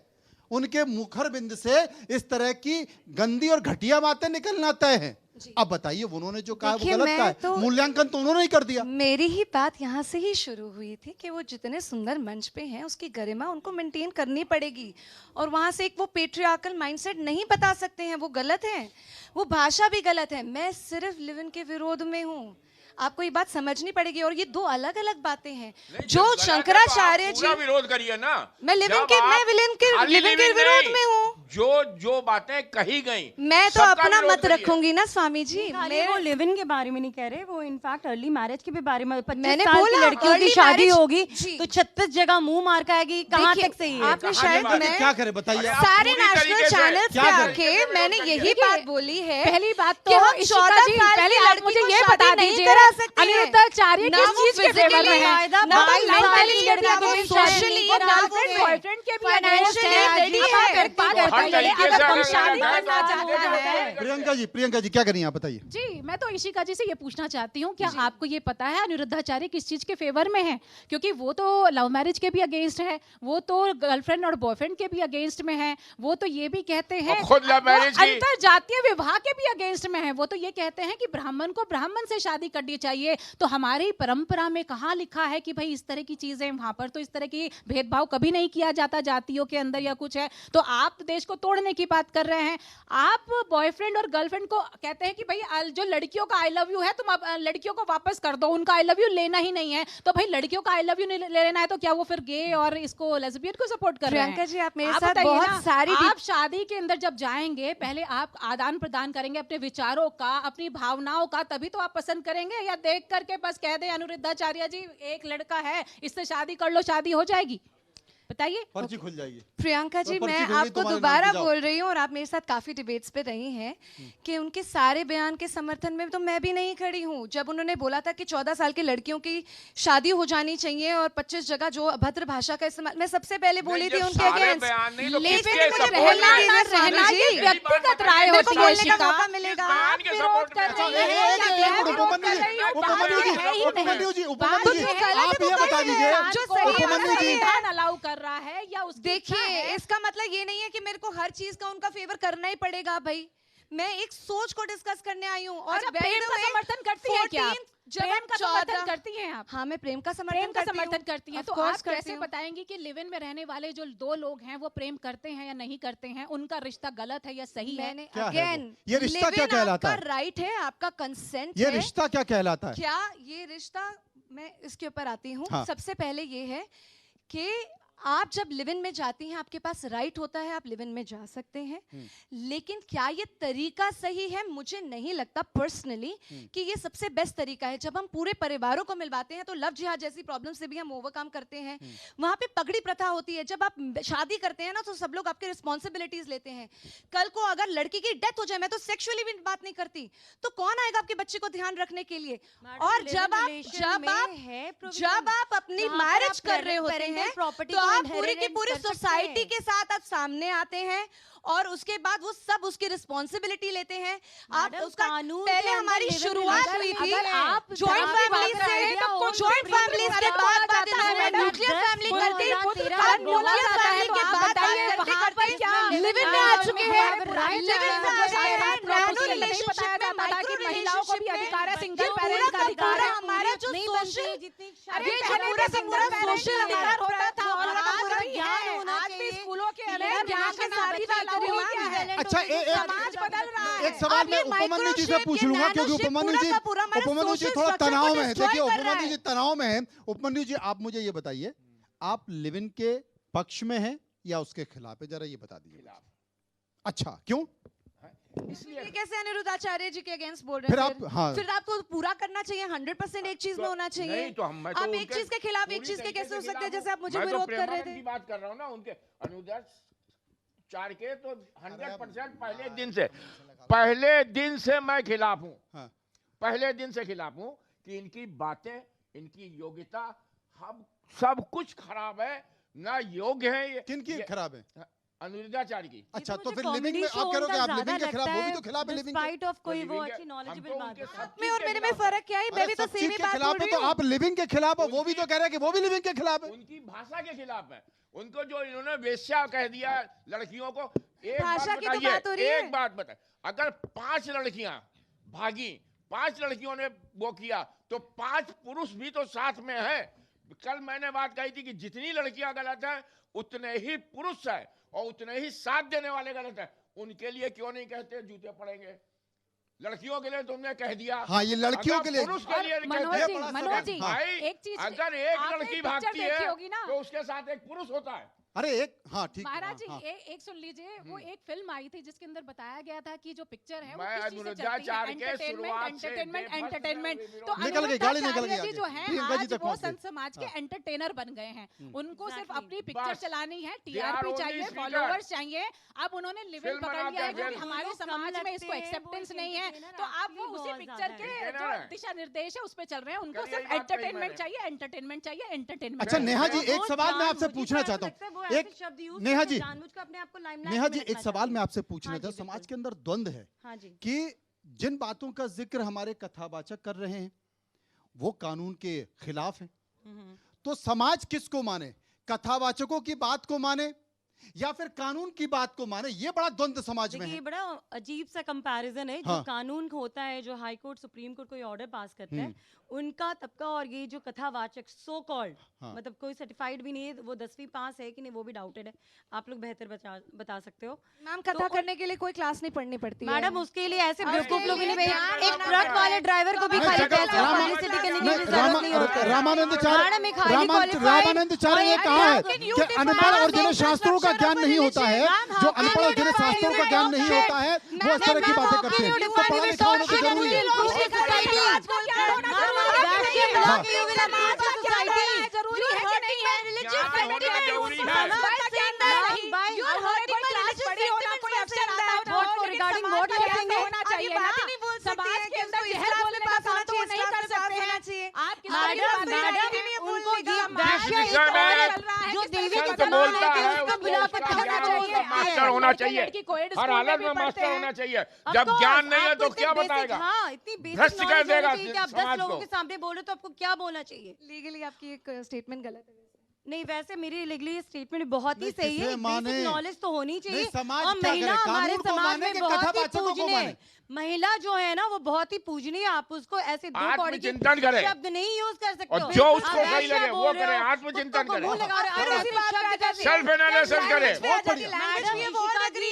Speaker 1: उनके मुखर बिंद से इस तरह की गंदी और घटिया बातें निकलना तय है। अब बताइए, उन्होंने जो कहा वो
Speaker 9: देखिए,
Speaker 1: गलत
Speaker 9: मैं
Speaker 1: कहा है,
Speaker 9: तो-
Speaker 1: मूल्यांकन तो उन्होंने ही कर दिया।
Speaker 9: मेरी ही बात यहाँ से ही शुरू हुई थी कि वो जितने सुंदर मंच पे हैं उसकी गरिमा उनको मेंटेन करनी पड़ेगी, और वहाँ से एक वो पेट्रियार्कल माइंडसेट नहीं बता सकते हैं, वो गलत है, वो भाषा भी गलत है। मैं सिर्फ लिव इन के विरोध में हूँ, आपको ये बात समझनी पड़ेगी, और ये 2 अलग अलग बातें हैं। जो शंकराचार्य जी,
Speaker 7: विरोध करिए ना,
Speaker 9: मैं लिव इन के विरोध में हूँ।
Speaker 7: जो बातें कही गई,
Speaker 9: मैं तो
Speaker 7: सबका
Speaker 9: अपना
Speaker 7: विरोध
Speaker 9: मत
Speaker 7: करिए।
Speaker 9: रखूंगी ना स्वामी जी।
Speaker 8: खाली वो लिव इन के बारे में नहीं कह रहे, वो इनफैक्ट अर्ली मैरिज के भी बारे में। 25
Speaker 9: मैंने
Speaker 8: साल की
Speaker 9: बोला,
Speaker 8: लड़कियों की
Speaker 9: early
Speaker 8: शादी
Speaker 9: marriage-
Speaker 8: होगी
Speaker 9: जी।
Speaker 8: तो 36 जगह मुंह मार के आएगी, कहाँ
Speaker 9: देखिए,
Speaker 8: तक सही है?
Speaker 9: आपने
Speaker 7: कहाँ
Speaker 9: शायद
Speaker 7: बात है?
Speaker 9: मैं
Speaker 1: क्या करे बताइए आप?
Speaker 9: सारे
Speaker 7: पूरी
Speaker 9: नेशनल
Speaker 7: तरीके से
Speaker 9: चैनल्स पे
Speaker 1: क्या करें?
Speaker 9: आके मैंने यही बात बोली है।
Speaker 6: पहली बात
Speaker 9: कि
Speaker 6: तो
Speaker 9: हम
Speaker 6: इशिका
Speaker 9: 14
Speaker 6: जी,
Speaker 9: साल
Speaker 6: पहली
Speaker 9: की
Speaker 6: बात
Speaker 9: लड़की
Speaker 6: मुझे
Speaker 9: को
Speaker 6: ये
Speaker 9: शादी
Speaker 6: बता
Speaker 9: नहीं
Speaker 6: दीजिए,
Speaker 9: करा सकती है।
Speaker 6: अनिरुद्धाचार्य
Speaker 9: ना
Speaker 6: किस
Speaker 9: वो
Speaker 6: चीज के
Speaker 9: physically
Speaker 6: फेवर में है?
Speaker 8: कायदा
Speaker 9: ना
Speaker 8: बाई
Speaker 9: mentally
Speaker 8: वाली
Speaker 9: लड़की
Speaker 8: लड़कियों
Speaker 9: को
Speaker 8: को
Speaker 9: socially
Speaker 8: शादी
Speaker 9: ना
Speaker 8: नहीं
Speaker 9: वो
Speaker 8: करा
Speaker 6: बॉयफ्रेंड के भी
Speaker 9: financially
Speaker 6: अगेंस्ट है।
Speaker 9: ready
Speaker 6: अब आप
Speaker 9: है।
Speaker 6: एक बात
Speaker 7: तो हर
Speaker 6: लड़का लड़े,
Speaker 7: तरीके
Speaker 6: अगर
Speaker 7: से
Speaker 6: हम
Speaker 7: अलग
Speaker 6: शादी
Speaker 7: अलग
Speaker 6: करना
Speaker 7: है,
Speaker 6: चाहते हैं।
Speaker 1: प्रियंका जी क्या करेंगे आप बताइए।
Speaker 6: जी, मैं तो इशिका जी से ये पूछना चाहती हूँ, क्या आपको ये पता है अनिरुद्धाचार्य किस चीज के फेवर में है? क्योंकि वो तो लव मैरिज के भी अगेंस्ट है, वो तो गर्लफ्रेंड और बॉयफ्रेंड के भी अगेंस्ट में है, वो तो ये भी कहते हैं
Speaker 7: और खुद लव मैरिज की
Speaker 6: अंतर जातीय विवाह के भी अगेंस्ट में है। वो तो ये कहते हैं कि ब्राह्मण को ब्राह्मण से शादी करनी चाहिए। तो हमारी परंपरा में कहाँ लिखा है कि भाई इस तरह की चीजें, वहां पर तो इस तरह की भेदभाव कभी नहीं किया जाता जातियों के अंदर या कुछ है। तो आप देश को तोड़ने की बात कर रहे हैं। आप बॉयफ्रेंड और गर्लफ्रेंड को कहते हैं कि भाई जो लड़कियों का आई लव यू है तुम अब लड़कियों को वापस कर दो, उनका आई लव यू लेना ही नहीं है। तो भाई लड़कियों का आई लव यू ले लेना है तो क्या वो फिर गे और इसको लेस्बियन को सपोर्ट कर रहे हैं?
Speaker 9: प्रियंका जी, आप मेरे साथ
Speaker 6: बताइए
Speaker 9: बहुत
Speaker 6: ना,
Speaker 9: सारी
Speaker 6: आप शादी के अंदर जब जाएंगे पहले आप आदान प्रदान करेंगे अपने विचारों का, अपनी भावनाओं का, तभी तो आप पसंद करेंगे। या देख करके बस कह दे अनिरुद्धाचार्य जी एक लड़का है इससे शादी कर लो, शादी हो जाएगी? बताइए।
Speaker 1: पर्ची खुल जाएगी।
Speaker 9: प्रियंका जी,
Speaker 1: तो पर्ची
Speaker 9: मैं
Speaker 1: खुल गई,
Speaker 9: आपको
Speaker 1: तुम्हारे नाम
Speaker 9: दोबारा
Speaker 1: पे जाओ।
Speaker 9: बोल रही हूँ और आप मेरे साथ काफी डिबेट्स पे रही हैं कि उनके सारे बयान के समर्थन में तो मैं भी नहीं खड़ी हूँ। जब उन्होंने बोला था कि 14 साल की लड़कियों की शादी हो जानी चाहिए और 25 जगह जो अभद्र भाषा का इस्तेमाल, मैं सबसे पहले बोली थी उनके अगेंस्ट।
Speaker 6: लेकिन रहना ये व्यक्तिगत राय होती है।
Speaker 9: बोलने का मौका मिलेगा।
Speaker 6: आप विरोध कर रही हैं या मैं विरोध कर रही हूँ, बात है ही नहीं।
Speaker 1: उपमन्यु जी
Speaker 6: बात ये है,
Speaker 1: आप ये बता दीजिए।
Speaker 9: जो सही
Speaker 1: उपमन्यु जी
Speaker 6: अलाउ कर रहा है या उसकी इच्छा
Speaker 9: देखिए,
Speaker 6: है?
Speaker 9: इसका मतलब ये नहीं है कि मेरे को हर चीज का उनका फेवर करना ही पड़ेगा भाई। मैं एक सोच को डिस्कस करने आई हूँ। और
Speaker 6: अच्छा, प्रेम का समर्थन करती हैं क्या आप? प्रेम का समर्थन करती हैं आप?
Speaker 9: हाँ, मैं प्रेम का
Speaker 6: प्रेम का समर्थन करती हैं।
Speaker 9: Of
Speaker 6: तो
Speaker 9: course
Speaker 6: आप
Speaker 9: करती
Speaker 6: कैसे
Speaker 9: हूँ।
Speaker 6: बताएंगी कि लिव इन में रहने वाले जो दो लोग हैं वो प्रेम करते हैं या नहीं करते हैं? उनका रिश्ता गलत है या सही है?
Speaker 9: मैंने
Speaker 1: क्या है
Speaker 9: अगेन,
Speaker 1: वो? ये रिश्ता क्या कहलाता है?
Speaker 9: आपका राइट है, आपका कंसेंट
Speaker 1: ये
Speaker 9: है।
Speaker 1: रिश्ता क्या कहलाता है?
Speaker 9: क्या ये रिश्ता, मैं इसके ऊपर आती हूँ।
Speaker 1: हाँ।
Speaker 9: सबसे पहले ये है कि आप जब लिव इन में जाती हैं आपके पास राइट होता है, आप लिव इन में जा सकते हैं। लेकिन क्या ये तरीका सही है? मुझे नहीं लगता पर्सनली कि ये सबसे बेस्ट तरीका है। जब हम पूरे परिवारों को मिलवाते हैं तो लव जिहाद जैसी प्रॉब्लम से भी हम ओवरकम करते हैं। वहां पे पगड़ी प्रथा होती है। जब आप शादी करते हैं ना तो सब लोग आपके रिस्पॉन्सिबिलिटीज लेते हैं। कल को अगर लड़की की डेथ हो जाए, मैं तो सेक्सुअली भी बात नहीं करती, तो कौन आएगा आपके बच्चे को ध्यान रखने के लिए? और जब आप अपनी मैरिज कर रहे होते हैं तो आप पूरी की पूरी सोसाइटी के साथ आप सामने आते हैं और उसके बाद वो सब उसकी रिस्पॉन्सिबिलिटी लेते हैं। आप उसका पहले हमारी शुरुआत हुई थी जॉइंट फैमिली से, जॉइंट फैमिली के बाद न्यूक्लियर फैमिली करते, अब न्यूक्लियर फैमिली के बाद लिव इन में आ चुके हैं। लिव इन में आ गए हैं, नैनो रिलेशनशिप में, माइक्रो रिलेशनशिप में अधिकार है, सिंगल पेरेंट का अधिकार है। हमारा जो सोशल, अरे पूरा का पूरा सोशल अधिकार होता था और आज भी है। आज भी स्कूलों के अंदर ज्ञान का शादी का
Speaker 1: अच्छा, एक सवाल मैं उपमन्यु जी से पूछ लूंगा क्योंकि उपमन्यु जी थोड़ा तनाव में है। देखिए उपमन्यु जी तनाव में है। उपमन्यु जी आप मुझे ये बताइए, आप लिव इन के पक्ष में हैं या उसके खिलाफ है? जरा ये बता दीजिए। अच्छा, क्यों?
Speaker 9: इसलिए कैसे अनिरुद्धाचार्य जी के अगेंस्ट बोल रहे हैं? फिर आपको पूरा करना चाहिए, 100% एक चीज में होना चाहिए।
Speaker 7: नहीं, तो
Speaker 9: आप एक चीज के खिलाफ एक चीज के कैसे हो सकते हैं? जैसे आप मुझे विरोध कर रहे थे।
Speaker 7: बात कर रहा हूँ ना, उनके अनिरुद्धाचार्य के तो 100% पहले दिन से मैं खिलाफ हूँ। पहले दिन से खिलाफ हूँ कि इनकी बातें, इनकी योग्यता सब कुछ खराब है, ना योग्य है।
Speaker 1: किनकी खराब है?
Speaker 7: अनिरुद्धाचार्य की।
Speaker 1: अच्छा, तो फिर लिविंग में आप कह रहे हो कि आप लिविंग के खिलाफ, वो भी तो खिलाफ है लिविंग के।
Speaker 8: स्पाइट ऑफ कोई वो अच्छी नॉलेजेबल बात है।
Speaker 9: में और मेरे में फर्क क्या है? मैं भी तो सेम ही बात बोल रही हूं।
Speaker 1: तो आप लिविंग के खिलाफ हो, वो भी तो कह रहे हैं कि वो भी लिविंग के खिलाफ है।
Speaker 7: उनकी भाषा के खिलाफ है। उनको जो इन्होंने वेश्या कह दिया लड़कियों को, एक
Speaker 9: भाषा
Speaker 7: बात
Speaker 9: की तो बात हो रही है।
Speaker 7: एक बात बताए, अगर 5 लड़कियां भागी, 5 लड़कियों ने वो किया, तो 5 पुरुष भी तो साथ में है। कल मैंने बात कही थी कि जितनी लड़कियां गलत है उतने ही पुरुष है और उतने ही साथ देने वाले गलत है। उनके लिए क्यों नहीं कहते जूते पड़ेंगे? लड़कियों के लिए तुमने कह दिया।
Speaker 1: हाँ, ये लड़कियों के लिए।
Speaker 7: पुरुष के लिए
Speaker 6: मनोज जी,
Speaker 7: भाई,
Speaker 6: एक चीज,
Speaker 7: अगर एक लड़की भागती है
Speaker 6: ना,
Speaker 7: तो उसके साथ एक पुरुष होता है।
Speaker 1: अरे एक, हाँ ठीक,
Speaker 6: महाराज जी एक सुन लीजिए, वो एक फिल्म आई थी जिसके अंदर बताया गया था कि जो पिक्चर है वो
Speaker 7: मैं
Speaker 6: किस चीज से चलती है, एंटरटेनमेंट। तो
Speaker 1: निकल गई, गाड़ी निकल गई।
Speaker 6: जी जो है आज वो संत समाज के एंटरटेनर बन गए हैं। उनको सिर्फ अपनी पिक्चर चलानी है, टीआरपी चाहिए, फॉलोअर्स चाहिए। अब उन्होंने लिव इन पकड़ लिया है क्योंकि हमारे समाज में इसको एक्सेप्टेंस नहीं है, तो आप वो उसी पिक्चर के जो दिशा निर्देश है उस पर चल रहे हैं। उनको सिर्फ एंटरटेनमेंट चाहिए, एंटरटेनमेंट चाहिए, एंटरटेनमेंट।
Speaker 1: अच्छा नेहा जी, एक सवाल मैं आपसे पूछना चाहता हूँ। एक
Speaker 8: शब्द यूज
Speaker 1: नेहा जी,
Speaker 8: जानबूझकर अपने आप को लाइमलाइट
Speaker 1: नेहा
Speaker 8: में
Speaker 1: जी,
Speaker 8: रखना
Speaker 1: एक सवाल
Speaker 8: चाहती
Speaker 1: मैं
Speaker 8: हैं।
Speaker 1: आपसे पूछना
Speaker 8: हाँ
Speaker 1: था।
Speaker 8: जी,
Speaker 1: समाज
Speaker 8: बिल्कुल।
Speaker 1: के अंदर द्वंद्व है
Speaker 8: हाँ जी।
Speaker 1: कि जिन बातों का जिक्र हमारे कथावाचक कर रहे हैं वो कानून के खिलाफ है, तो समाज किसको माने? कथावाचकों की बात को माने या फिर कानून की बात को माने? ये बड़ा द्वंद्व समाज में
Speaker 8: देखिए,
Speaker 1: है।
Speaker 8: ये बड़ा अजीब सा कंपैरिजन है।
Speaker 1: हाँ।
Speaker 8: जो कानून होता है, जो हाई कोर्ट सुप्रीम कोर्ट कोई ऑर्डर पास करता है, उनका तबका, और ये जो कथावाचक सो कॉल्ड,
Speaker 1: हाँ।
Speaker 8: मतलब कोई सर्टिफाइड भी नहीं है, वो 10वीं पास है कि नहीं वो भी डाउटेड है। आप लोग बेहतर बता सकते हो।
Speaker 9: मैम कथा
Speaker 8: तो
Speaker 9: करने के लिए कोई क्लास नहीं पढ़नी पड़ती है
Speaker 8: मैडम, उसके लिए ऐसे
Speaker 9: और
Speaker 8: बेवकूफ
Speaker 9: उसके
Speaker 8: लोग
Speaker 9: लिए
Speaker 8: नहीं
Speaker 9: ध्यान
Speaker 8: एक
Speaker 9: रखना
Speaker 8: ट्रक
Speaker 9: पड़ता
Speaker 8: वाले
Speaker 9: है।
Speaker 8: ड्राइवर को भी
Speaker 1: नहीं,
Speaker 8: खाली
Speaker 1: जगह-
Speaker 8: पैसा
Speaker 1: रामा-
Speaker 8: पब्लिसिटी करने की
Speaker 1: नहीं,
Speaker 8: जरूरत नहीं होती है।
Speaker 1: रामानंदाचार्य
Speaker 8: मैडम, एक highly qualified
Speaker 1: रामानंदाचार्य ने
Speaker 8: और
Speaker 1: कहा है
Speaker 8: एक
Speaker 1: कि अनपढ़ और जिन्हें शास्त्रों का ज्ञान नहीं होता है, जो अनपढ़ और जिन्हें शास्त्रों का ज्ञान नहीं होता है, वो इस तरह की बातें करते हैं। तो पढ़ा लिखा होना तो जरूरी है।
Speaker 8: जो देवी की
Speaker 7: संत बोलता है
Speaker 8: उसको बुलाकर कहना चाहिए
Speaker 7: मास्टर होना चाहिए, हर हालत में मास्टर होना चाहिए। जब ज्ञान नहीं है तो क्या बताएगा?
Speaker 8: हाँ, इतनी बेसिक
Speaker 7: भ्रष्ट कर देगा
Speaker 8: कि आप 10
Speaker 7: समाज
Speaker 8: लोगों
Speaker 7: को।
Speaker 8: के सामने बोल रहे हो तो आपको क्या बोलना चाहिए?
Speaker 9: लीगली आपकी एक स्टेटमेंट गलत है।
Speaker 8: नहीं, वैसे मेरी लीगली स्टेटमेंट बहुत ही
Speaker 1: नहीं,
Speaker 8: सही है।
Speaker 1: किसे माने?
Speaker 8: बेसिक नॉलेज तो होनी चाहिए।
Speaker 1: नहीं, समाज
Speaker 8: और
Speaker 1: क्या
Speaker 8: महिला
Speaker 1: करे?
Speaker 8: हमारे
Speaker 1: कानून को
Speaker 8: समाज
Speaker 1: माने
Speaker 8: में
Speaker 1: कि
Speaker 8: बहुत ही
Speaker 1: कथावाचकों को
Speaker 8: पूजनीय
Speaker 1: माने?
Speaker 8: है। महिला जो है ना, वो बहुत ही पूजनीय है। आप उसको ऐसे दो कौड़ी के
Speaker 7: आत्मचिंतन करे।
Speaker 8: शब्द नहीं यूज कर सकते
Speaker 7: और
Speaker 8: हो।
Speaker 7: जो
Speaker 8: आप
Speaker 7: उसको सही
Speaker 8: वैश्या
Speaker 7: लगे वो
Speaker 8: बोल रहे
Speaker 7: करे,
Speaker 8: हो,
Speaker 7: आत्मचिंतन
Speaker 8: कुत्तों को
Speaker 7: करे।
Speaker 8: मुंह लगा रहे हो, और ऐसे शब्द कैसे?
Speaker 7: सेल्फ एनालिसिस करे।
Speaker 1: बहुत बढ़िया।
Speaker 8: मैडम,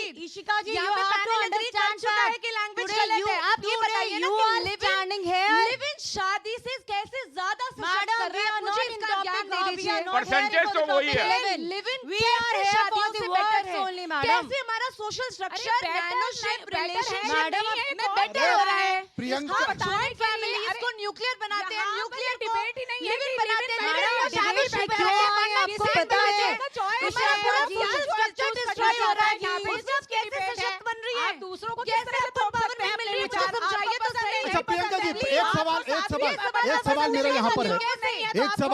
Speaker 8: इशिका जी,
Speaker 9: यहाँ
Speaker 8: you
Speaker 9: पे
Speaker 8: have to
Speaker 9: panel agree कर
Speaker 8: understand
Speaker 9: चुका है
Speaker 8: that
Speaker 9: कि language
Speaker 8: today
Speaker 9: गलत है। आप ये
Speaker 8: today
Speaker 9: बताइए ना
Speaker 8: you
Speaker 9: कि
Speaker 8: are
Speaker 9: live in-
Speaker 8: standing here.
Speaker 9: Live in शादी से कैसे ज्यादा सशक्त
Speaker 8: Madam,
Speaker 9: कर रहे
Speaker 8: we
Speaker 9: हैं?
Speaker 8: are
Speaker 9: मुझे
Speaker 8: not in
Speaker 9: इसका ज्ञान
Speaker 8: topic
Speaker 9: दे
Speaker 8: now. We
Speaker 9: दीजिए।
Speaker 8: are not
Speaker 7: Percentage
Speaker 8: here for
Speaker 7: तो
Speaker 8: the
Speaker 7: वही
Speaker 8: topic
Speaker 7: है।
Speaker 8: 11.
Speaker 9: Live in
Speaker 8: We are here for
Speaker 9: शादियों
Speaker 8: the
Speaker 9: से
Speaker 8: words
Speaker 9: better है।
Speaker 8: only, madam.
Speaker 9: कैसे हमारा सोशल स्ट्रक्चर नैनोशिप रिलेशनशिप
Speaker 8: मैडम,
Speaker 9: में बेटर हो रहा है।
Speaker 1: प्रियंका-
Speaker 9: हाँ, जॉइंट फैमिली इसको न्यूक्लियर बनाते हैं, न्यूक्लियर डिबेट ही नहीं है, लिव इन बनाते हैं,
Speaker 8: मैडम,
Speaker 9: लिव इन शादी
Speaker 8: debate
Speaker 9: पे
Speaker 8: क्यों
Speaker 9: बैठे
Speaker 8: आए,
Speaker 9: हैं,
Speaker 8: आपको
Speaker 9: किसी
Speaker 8: पता है?
Speaker 9: बच्चे का choice
Speaker 8: इशिका
Speaker 9: है, पूरा
Speaker 8: जी,
Speaker 9: social structure destroy हो रहा है यहाँ पे।
Speaker 8: उसमें
Speaker 9: उसमें कैसे सशक्त बन रही है?
Speaker 6: आप दूसरों को
Speaker 9: कैसे आपको पावर नहीं मिल रही है? मुझे समझाइए तो सही।
Speaker 1: अच्छा प्रियंका जी, एक सवाल मेरा यहाँ